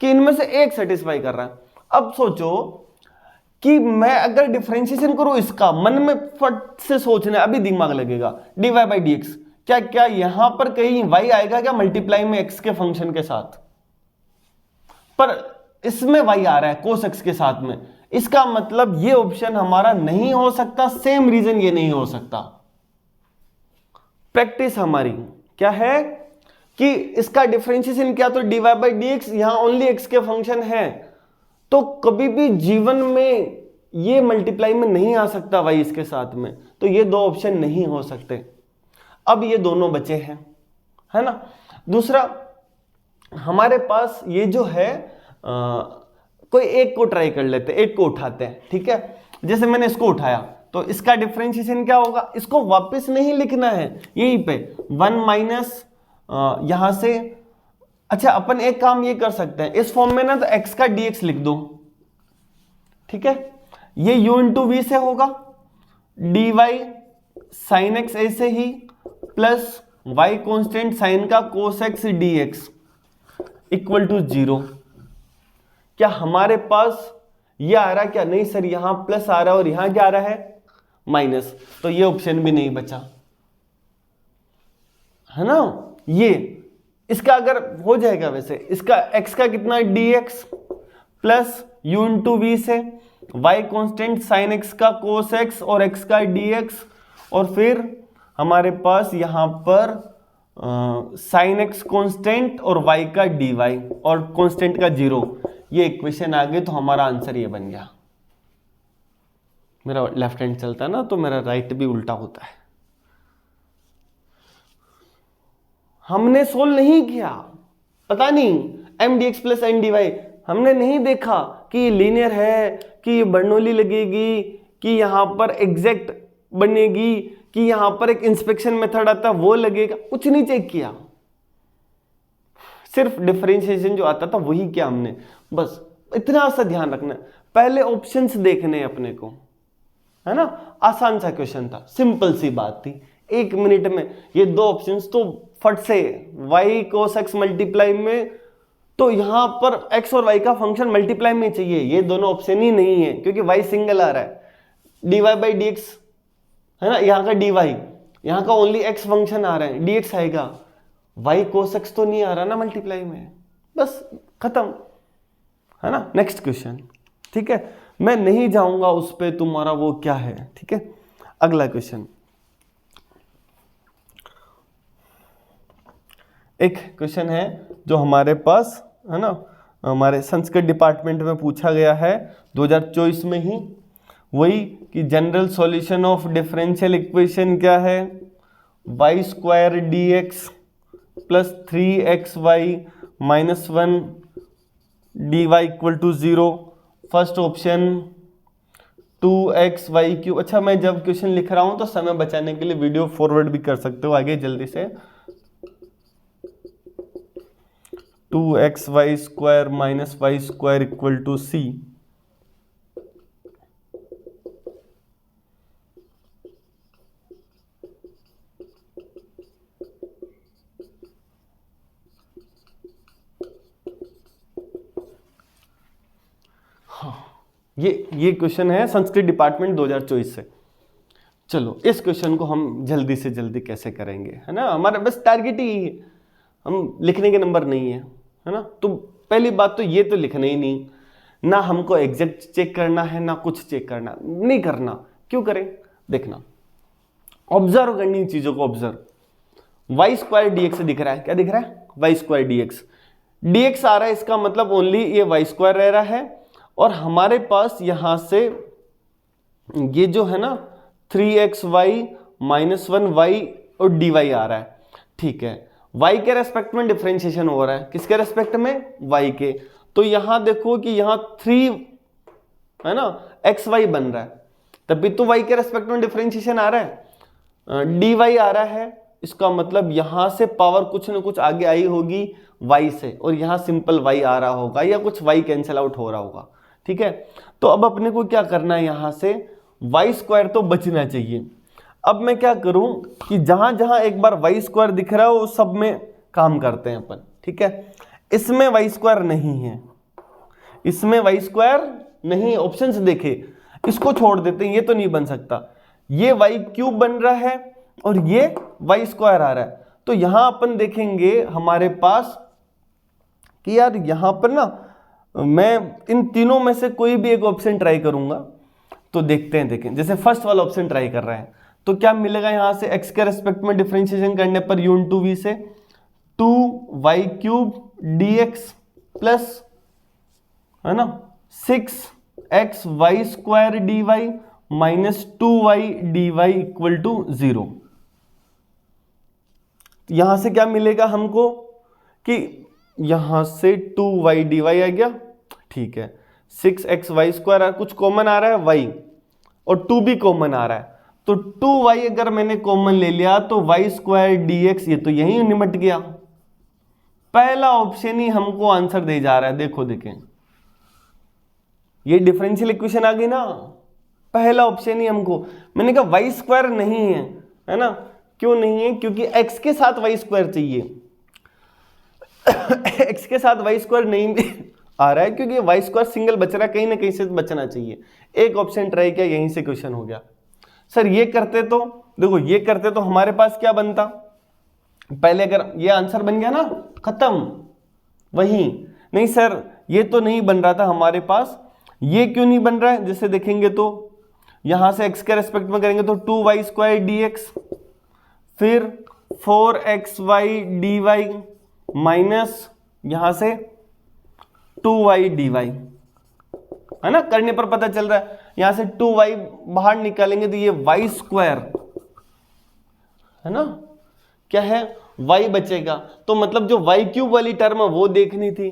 कि इनमें से एक सेटिस्फाई कर रहा है। अब सोचो कि मैं अगर डिफरेंशिएशन करूं इसका, मन में फट से सोचना, अभी दिमाग लगेगा, dy बाई डी एक्स, क्या क्या यहां पर कहीं y आएगा क्या मल्टीप्लाई में x के फंक्शन के साथ, पर इसमें y आ रहा है cos x के साथ में, इसका मतलब ये ऑप्शन हमारा नहीं हो सकता। सेम रीजन ये नहीं हो सकता। प्रैक्टिस हमारी क्या है कि इसका डिफरेंशिएशन क्या, तो dy बाई डी एक्स, यहां ओनली x के फंक्शन है, तो कभी भी जीवन में ये मल्टीप्लाई में नहीं आ सकता y इसके साथ में, तो ये दो ऑप्शन नहीं हो सकते। अब ये दोनों बचे हैं, है ना। दूसरा हमारे पास ये जो है कोई एक को ट्राई कर लेते, एक को उठाते हैं, ठीक है। जैसे मैंने इसको उठाया, तो इसका डिफरेंशिएशन क्या होगा, इसको वापस नहीं लिखना है, यहीं पे 1 माइनस यहां से। अच्छा, अपन एक काम ये कर सकते हैं, इस फॉर्म में ना तो x का dx लिख दो, ठीक है। ये u इंटू वी से होगा, dy साइन x ऐसे ही, प्लस y कॉन्स्टेंट साइन का cos x dx equal to 0। क्या हमारे पास ये आ रहा है क्या, नहीं सर यहां प्लस आ रहा है और यहां क्या आ रहा है माइनस, तो ये ऑप्शन भी नहीं बचा, है ना। ये इसका अगर हो जाएगा, वैसे इसका x का कितना dx plus u into V से y कॉन्स्टेंट साइन x का cos x और x का dx, और फिर हमारे पास यहां पर साइन x कॉन्स्टेंट और y का dy और कॉन्स्टेंट का 0, ये इक्वेशन आ गई। तो हमारा आंसर ये बन गया। मेरा लेफ्ट हैंड चलता है ना, तो मेरा राइट भी उल्टा होता है, हमने सोल्व नहीं किया, पता नहीं M D x plus N D Y हमने नहीं देखा कि ये लीनियर है, कि ये बर्नौली लगेगी, कि यहाँ पर एग्जैक्ट बनेगी, कि यहाँ पर एक इंस्पेक्शन मेथड आता वो लगेगा, कुछ नहीं चेक किया। सिर्फ डिफरेंशिएशन जो आता था वही किया हमने, बस इतना सा ध्यान रखना। पहले ऑप्शंस देखने अपने को, है ना। आसान सा क्वेश्चन था, सिंपल सी बात थी, 1 मिनट में ये 2 ऑप्शंस तो फट से y cos x मल्टीप्लाई में, तो यहां पर x और y का फंक्शन मल्टीप्लाई में चाहिए, ये दोनों ऑप्शन ही नहीं है क्योंकि y सिंगल आ रहा है। dy बाई डी एक्स है ना, यहाँ का dy, यहाँ का ओनली x फंक्शन आ रहा है, dx आएगा, y cos x तो नहीं आ रहा ना मल्टीप्लाई में, बस खत्म, है ना। नेक्स्ट क्वेश्चन, ठीक है, मैं नहीं जाऊंगा उस पे तुम्हारा वो क्या है, ठीक है। अगला क्वेश्चन, एक क्वेश्चन है जो हमारे पास है ना, हमारे संस्कृत डिपार्टमेंट में पूछा गया है 2024 में ही, वही कि general solution of differential equation क्या है, Y square D x plus 3xy minus 1 dy equal to 0। First option 2xy cube. अच्छा, मैं जब क्वेश्चन लिख रहा हूं तो समय बचाने के लिए वीडियो फॉरवर्ड भी कर सकते हो आगे जल्दी से। 2xy square minus Y square equal to c। ये क्वेश्चन है संस्कृत डिपार्टमेंट 2024 से। चलो इस क्वेश्चन को हम जल्दी से जल्दी कैसे करेंगे, है ना, हमारा बस टारगेट ही है, हम लिखने के नंबर नहीं है ना। तो पहली बात तो ये तो लिखना ही नहीं, ना हमको एग्जैक्ट चेक करना है ना कुछ चेक करना, नहीं करना। क्यों करें, देखना, ऑब्जर्व करनी इन चीजों को। Observe, Y square D X दिख रहा है, क्या दिख रहा है, वाई स्क्वायर डी एक्स आ रहा है, इसका मतलब ओनली ये वाई स्क्वायर रह रहा है, और हमारे पास यहां से ये जो है ना 3xy माइनस 1y और dy आ रहा है, ठीक है। y के रेस्पेक्ट में डिफरेंशिएशन हो रहा है, किसके रेस्पेक्ट में, y के। तो यहां देखो कि यहां 3 है ना xy बन रहा है, तभी तो y के रेस्पेक्ट में डिफरेंशिएशन आ रहा है, dy आ रहा है, इसका मतलब यहां से पावर कुछ ना कुछ आगे आई होगी y से, और यहां सिंपल y आ रहा होगा या कुछ y कैंसिल आउट हो रहा होगा, ठीक है। तो अब अपने को क्या करना है, यहां से वाई स्क्वायर तो बचना चाहिए। अब मैं क्या करूं कि जहां जहां एक बार वाई स्क्वायर दिख रहा है वो सब में काम करते हैं अपन, ठीक है। इसमें वाई स्क्वायर नहीं है, इसमें वाई स्क्वायर नहीं, ऑप्शंस देखे, इसको छोड़ देते हैं, ये तो नहीं बन सकता। ये वाई क्यूब बन रहा है और ये वाई स्क्वायर आ रहा है, तो यहां अपन देखेंगे हमारे पास कि यार यहां पर ना मैं इन तीनों में से कोई भी एक ऑप्शन ट्राई करूंगा, तो देखते हैं, देखें जैसे फर्स्ट वाला ऑप्शन ट्राई कर रहे हैं तो क्या मिलेगा, यहां से x के रेस्पेक्ट में डिफरेंशिएशन करने पर u इंटू वी से 2y क्यूब dx प्लस, है ना, 6xy square dy minus 2y dy equal to 0। यहां से क्या मिलेगा हमको कि यहां से 2y dy आ गया, ठीक है, 6xy स्क्वायर कुछ कॉमन आ रहा है y, और 2 भी कॉमन आ रहा है, तो 2y अगर मैंने कॉमन ले लिया तो y स्क्वायर dx ये तो यही निमट गया। पहला ऑप्शन ही हमको आंसर दे जा रहा है, देखो देखें, ये डिफरेंशियल इक्वेशन आ गई ना, पहला ऑप्शन ही हमको, मैंने कहा वाई स्क्वायर नहीं है ना, क्यों नहीं है, क्योंकि x के साथ वाई स्क्वायर चाहिए x के साथ वाई स्क्वायर नहीं आ रहा है क्योंकि वाई स्क्वायर सिंगल बच रहा है, कहीं ना कहीं से बचना चाहिए। एक ऑप्शन ट्राई किया, यहीं से क्वेश्चन हो गया। सर ये करते तो, देखो ये करते तो हमारे पास क्या बनता, पहले अगर ये आंसर बन गया ना, खत्म, वही नहीं सर ये तो नहीं बन रहा था हमारे पास, ये क्यों नहीं बन रहा है, जैसे देखेंगे तो यहां से x के रेस्पेक्ट में करेंगे तो 2y स्क्वायर dx, फिर 4xy dy माइनस यहां से 2y dy, है ना, करने पर पता चल रहा है, यहां से 2y बाहर निकालेंगे तो ये y स्क्वायर, है ना, क्या है y बचेगा, तो मतलब जो y क्यूब वाली टर्म है वो देखनी थी,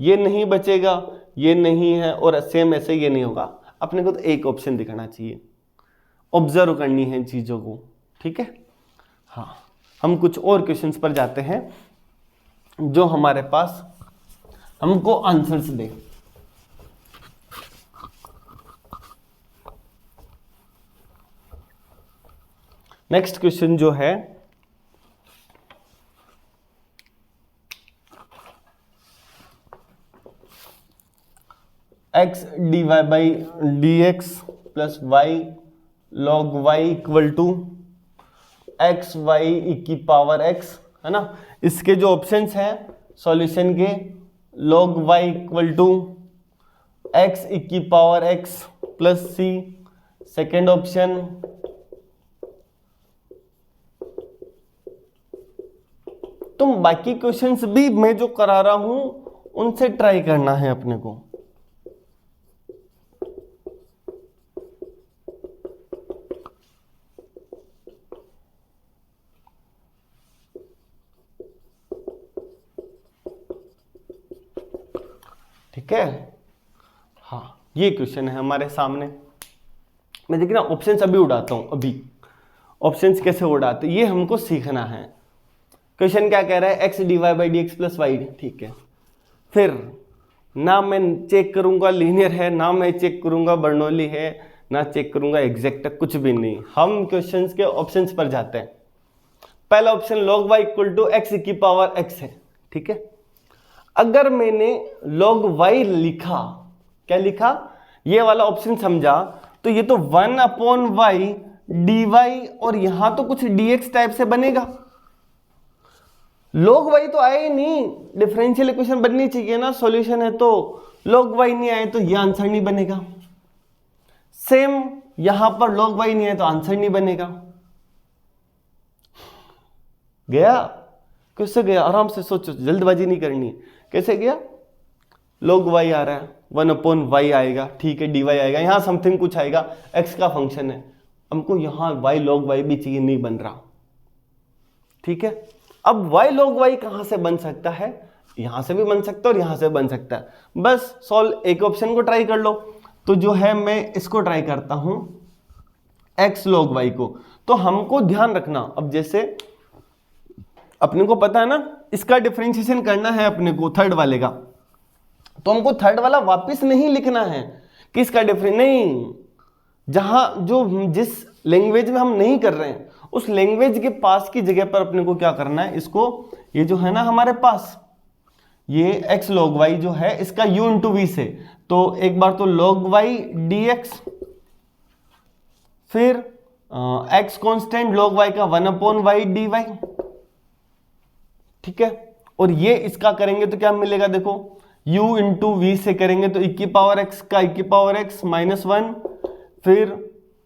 ये नहीं बचेगा, ये नहीं है, और सेम ऐसे ये नहीं होगा। अपने को तो एक ऑप्शन दिखाना चाहिए, ऑब्जर्व करनी है चीजों को, ठीक है। हाँ, हम कुछ और क्वेश्चंस पर जाते हैं जो हमारे पास हमको आंसर्स दे। नेक्स्ट क्वेश्चन जो है x dy by D x plus y log y equal to x y e की पावर x, है ना। इसके जो ऑप्शंस हैं सॉल्यूशन के, log y equal to x e की power x plus C, second option तुम बाकी क्वेश्चंस भी मैं जो करा रहा हूं उनसे ट्राई करना है अपने को। ठीक है, हाँ ये क्वेश्चन है हमारे सामने। मैं देखना ऑप्शंस अभी उड़ाता हूं, अभी ऑप्शंस कैसे उड़ाते ये हमको सीखना है। क्वेश्चन क्या कह रहा है, X D Y by D x plus Y, ठीक है। फिर ना मैं चेक करूंगा लीनियर है, ना मैं चेक करूंगा बर्नौली है, ना चेक करूंगा एग्जैक्ट है, कुछ भी नहीं। हम क्वेश्चंस के ऑप्शंस पर जाते हैं। पहला option log y equal to X की पावर x है, ठीक है। अगर मैंने log y लिखा, क्या लिखा, ये वाला ऑप्शन समझा, तो ये तो 1/y dy और यहां तो कुछ dx टाइप से बनेगा। log y तो आए ही नहीं, डिफरेंशियल इक्वेशन बननी चाहिए ना, सॉल्यूशन है तो। log y नहीं आए तो ये आंसर नहीं बनेगा। सेम यहां पर log y नहीं आए तो आंसर नहीं बनेगा। गया, कैसे गया, आराम से सोचो, जल्दबाजी नहीं करनी। कैसे गया, log y आ रहा है, 1/y आएगा, ठीक है, dy आएगा, यहां समथिंग कुछ आएगा, x का फंक्शन है, हमको यहां y log y भी चाहिए, नहीं बन रहा, ठीक है। अब y log y कहां से बन सकता है, यहां से भी बन सकता है और यहां से बन सकता है। बस सॉल्व, एक ऑप्शन को ट्राई कर लो। तो जो है मैं इसको ट्राई करता हूं x log y को। तो हमको ध्यान रखना, अब जैसे अपने को पता है ना इसका डिफरेंशिएशन करना है अपने को थर्ड वाले का, तो हमको थर्ड वाला वापस नहीं लिखना है कि इसका डिफरेंस नहीं, जहां जो जिस लैंग्वेज में हम नहीं कर रहे हैं उस लैंग्वेज के पास की जगह पर अपने को क्या करना है, इसको ये जो है ना हमारे पास ये x log y जो है इसका u इंटू वी से, तो एक बार तो log y dx, फिर x कांस्टेंट log y का 1/y dy, ठीक है। और ये इसका करेंगे तो क्या मिलेगा, देखो u इंटू वी से करेंगे तो e की पावर x का e की पावर x -1, फिर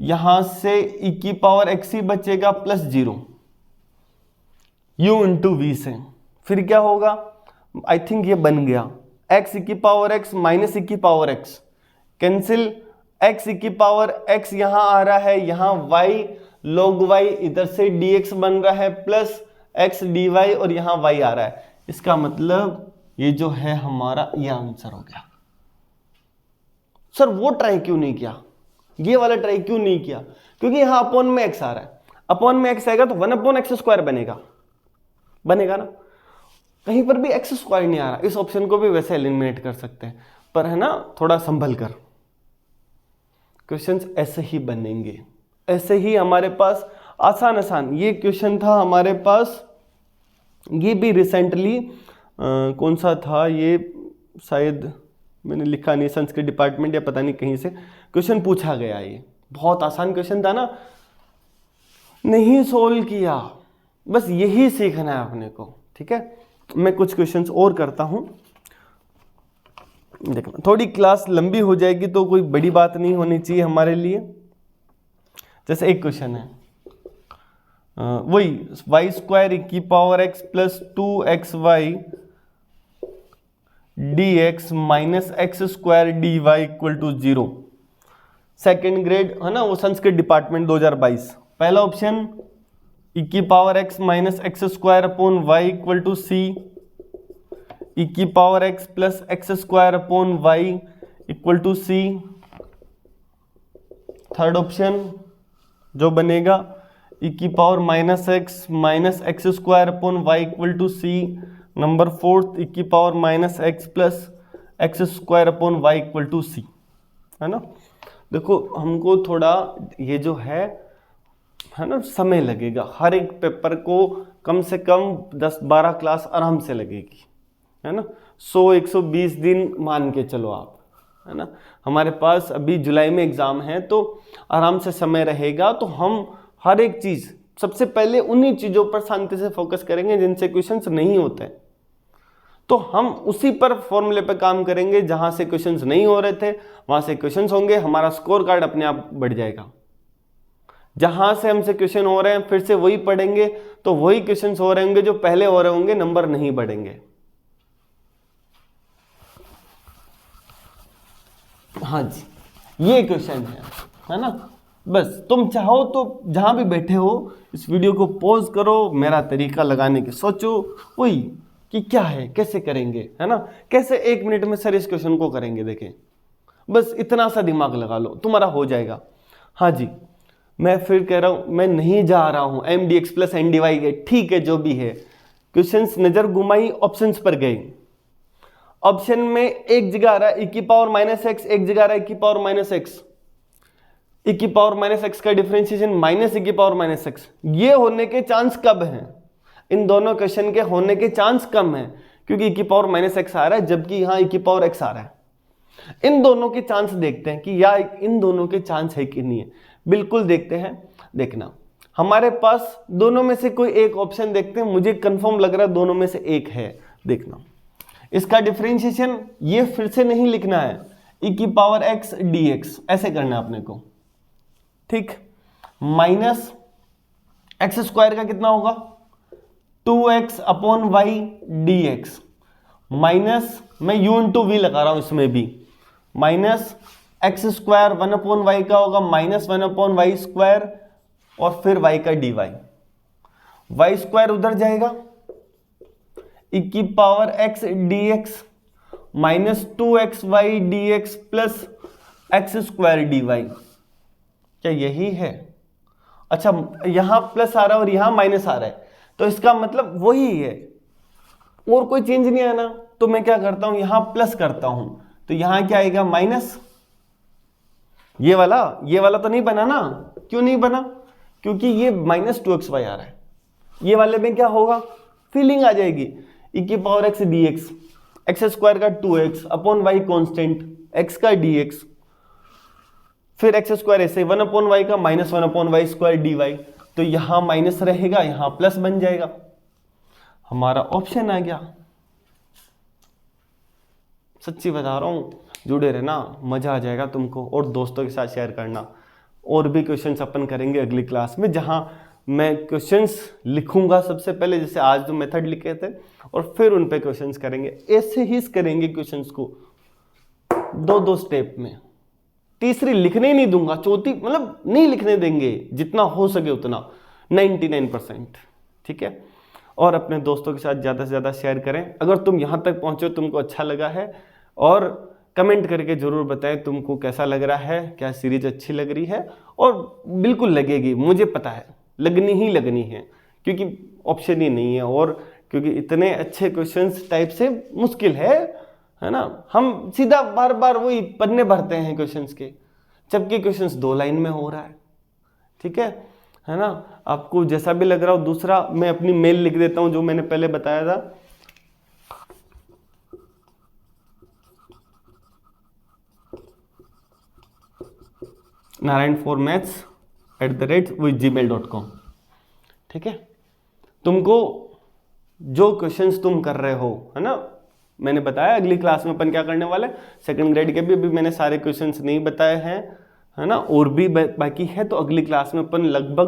यहां से e की पावर x ही बचेगा प्लस 0 u इंटू वी से। फिर क्या होगा, आई थिंक ये बन गया x e की पावर x माइनस e की power x, cancel, x e की पावर x यहां आ रहा है, यहां y log y इधर से dx बन रहा है प्लस x dy और यहां y आ रहा है। इसका मतलब ये जो है हमारा ये आंसर हो गया। सर वो ट्राई क्यों नहीं किया, ये वाला ट्राई क्यों नहीं किया, क्योंकि यहां अपॉन में x आ रहा है, अपॉन में x आएगा तो 1/x² बनेगा, बनेगा ना, कहीं पर भी x² नहीं आ रहा। इस ऑप्शन को भी वैसे एलिमिनेट कर सकते हैं, पर है ना थोड़ा संभल कर, क्वेश्चंस ऐसे ही बनेंगे, ऐसे ही हमारे पास आसान आसान। ये क्वेश्चन था हमारे पास, ये भी रिसेंटली कौन सा था ये, शायद मैंने लिखा नहीं, संस्कृत डिपार्टमेंट या पता नहीं कहीं से क्वेश्चन पूछा गया। ये बहुत आसान क्वेश्चन था ना, नहीं सोल्व किया, बस यही सीखना है अपने को, ठीक है। मैं कुछ क्वेश्चंस और करता हूं, देखना थोड़ी क्लास लंबी हो जाएगी तो कोई बड़ी बात नहीं होनी चाहिए हमारे लिए। जैसे एक क्वेश्चन है वही y² की power x plus 2xy dx minus x² dy equal to 0, second grade है ना, वो संस्कृत डिपार्टमेंट 2022। पहला ऑप्शन ई की power x minus x square upon y equal to C, e की power x plus x square upon y equal to C. Third option जो बनेगा e की power minus x square upon y equal to C. Number fourth e की power minus x plus x square upon y equal to C, है ना। देखो हमको थोड़ा ये जो है ना समय लगेगा, हर एक पेपर को कम से कम 10-12 क्लास आराम से लगेगी, है ना। 100-120 दिन मान के चलो आप, है ना। हमारे पास अभी जुलाई में एग्ज़ाम है तो आराम से समय रहेगा, तो हम हर एक चीज़ सबसे पहले उन्हीं चीज़ों पर शांति से फोकस करेंगे जिनसे क्वेश्चंस नहीं होते, तो हम उसी पर फॉर्मूले पर काम करेंगे। जहाँ से क्वेश्चंस नहीं हो रहे थे वहाँ से क्वेश्चंस होंगे, हमारा स्कोर कार्ड अपने आप बढ़ जाएगा। जहाँ से हमसे क्वेश्चन हो रहे हैं फिर से वही पढ़ेंगे तो वही क्वेश्चंस हो रहे होंगे जो पहले हो रहे होंगे, नंबर नहीं बढ़ेंगे। हाँ जी, ये क्वेश्चन है ना। बस तुम चाहो तो जहां भी बैठे हो इस वीडियो को पॉज करो, मेरा तरीका लगाने की सोचो, वही कि क्या है, कैसे करेंगे, है ना। कैसे 1 मिनट में सर इस क्वेश्चन को करेंगे, देखें बस इतना सा दिमाग लगा लो, तुम्हारा हो जाएगा। हाँ जी, मैं फिर कह रहा हूं, मैं नहीं जा रहा हूं M D x plus N D Y है, ठीक है जो भी है। क्वेश्चंस नजर घुमाई, ऑप्शंस पर गए। ऑप्शन में एक जगह आ रहा है ई की पावर माइनस एक्स, एक जगह आ रहा है ई की पावर माइनस एक्स। ई की पावर माइनस एक्स का डिफरेंशिएशन माइनस ई की पावर माइनस एक्स, ये होने के चांस कब हैं? इन दोनों क्वेश्चन के होने के चांस कम है क्योंकि ई की पावर माइनस एक्स आ रहा है जबकि यहाँ ई की पावर एक्स आ रहा है। इन दोनों के चांस देखते हैं कि या इन दोनों के चांस है कि नहीं है, बिल्कुल देखते हैं। देखना हमारे पास दोनों में से कोई एक ऑप्शन देखते हैं, मुझे कंफर्म लग रहा है दोनों में से एक है। देखना इसका डिफरेंशिएशन ये फिर से नहीं लिखना है, ई की पावर एक्स डी एक्स ऐसे करना है अपने को, ठीक। माइनस एक्स स्क्वायर का कितना होगा 2x upon Y D x, minus मैं u इंटू वी लगा रहा हूं इसमें भी, minus x square 1 upon Y का होगा माइनस 1 अपॉन वाई स्क्वायर और फिर y का डी वाई स्क्वायर उधर जाएगा, ई की power x d x minus 2x y D x plus x square d y, क्या यही है? अच्छा यहां प्लस आ रहा है और यहां माइनस आ रहा है, तो इसका मतलब वही है और कोई चेंज नहीं आना। तो मैं क्या करता हूं, यहां प्लस करता हूं, तो यहां क्या आएगा माइनस। ये वाला तो नहीं बना ना, क्यों नहीं बना? क्योंकि ये माइनस 2x वाई आ रहा है। ये वाले में क्या होगा, फीलिंग आ जाएगी, ई की power x d x, x square का 2x upon y constant, x का डी एक्स, फिर एक्स स्क्वायर ऐसे 1 अपॉन वाई का minus 1 upon y square d y, तो यहां माइनस रहेगा यहां प्लस बन जाएगा, हमारा ऑप्शन आ गया। सच्ची बता रहा हूं, जुड़े रहना, मजा आ जाएगा तुमको, और दोस्तों के साथ शेयर करना। और भी क्वेश्चंस अपन करेंगे अगली क्लास में, जहां मैं क्वेश्चंस लिखूंगा सबसे पहले, जैसे आज जो मेथड लिखे थे, और फिर उन पे क्वेश्चंस करेंगे। ऐसे ही करेंगे क्वेश्चंस को 2-2 स्टेप में। तीसरी लिखने ही नहीं दूंगा, चौथी मतलब नहीं लिखने देंगे, जितना हो सके उतना, 99%, ठीक है। और अपने दोस्तों के साथ ज़्यादा से ज़्यादा शेयर करें। अगर तुम यहाँ तक पहुँचे, तुमको अच्छा लगा है, और कमेंट करके ज़रूर बताएं तुमको कैसा लग रहा है, क्या सीरीज अच्छी लग रही है। और बिल्कुल लगेगी, मुझे पता है लगनी ही लगनी है, क्योंकि ऑप्शन ही नहीं है, और क्योंकि इतने अच्छे क्वेश्चंस टाइप से मुश्किल है ना। हम सीधा बार बार वही पन्ने भरते हैं क्वेश्चंस के, जबकि क्वेश्चंस 2 लाइन में हो रहा है, ठीक है ना। आपको जैसा भी लग रहा हो। दूसरा मैं अपनी मेल लिख देता हूं जो मैंने पहले बताया था, narayan4maths@gmail.com, ठीक है। तुमको जो क्वेश्चंस तुम कर रहे हो, है ना, मैंने बताया अगली क्लास में अपन क्या करने वाले। सेकंड ग्रेड के भी अभी मैंने सारे क्वेश्चंस नहीं बताए हैं, है ना, और भी बाकी है। तो अगली क्लास में अपन लगभग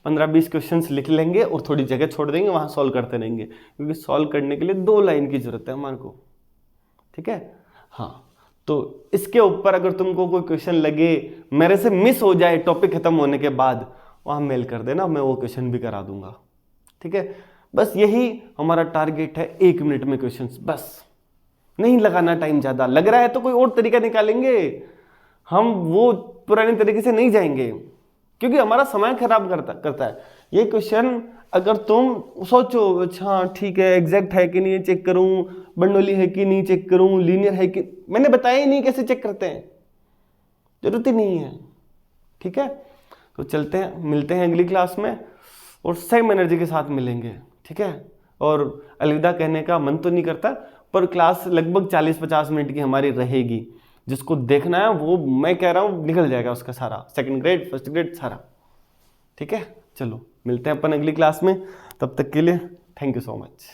15-20 क्वेश्चंस लिख लेंगे और थोड़ी जगह छोड़ देंगे, वहाँ सॉल्व करते रहेंगे, क्योंकि सॉल्व करने के लिए 2 लाइन की जरूरत है हमारे को, ठीक है। हाँ, तो इसके ऊपर अगर तुमको कोई क्वेश्चन लगे, मेरे से मिस हो जाए टॉपिक खत्म होने के बाद, वहाँ मेल कर देना, मैं वो क्वेश्चन भी करा दूंगा। ठीक है, बस यही हमारा टारगेट है, 1 मिनट में क्वेश्चंस, बस नहीं लगाना टाइम ज़्यादा। लग रहा है तो कोई और तरीका निकालेंगे, हम वो पुराने तरीके से नहीं जाएंगे, क्योंकि हमारा समय खराब करता है ये क्वेश्चन। अगर तुम सोचो अच्छा ठीक है, एग्जैक्ट है कि नहीं चेक करूं, बर्नौली है कि नहीं चेक करूं, लीनियर है कि, मैंने बताया ही नहीं कैसे चेक करते हैं, जरूरत ही नहीं है। ठीक है, तो चलते हैं, मिलते हैं अगली क्लास में और सेम एनर्जी के साथ मिलेंगे। ठीक है, और अलविदा कहने का मन तो नहीं करता, पर क्लास लगभग 40-50 मिनट की हमारी रहेगी। जिसको देखना है वो मैं कह रहा हूँ निकल जाएगा उसका सारा, सेकंड ग्रेड फर्स्ट ग्रेड सारा। ठीक है, चलो मिलते हैं अपन अगली क्लास में, तब तक के लिए थैंक यू सो मच।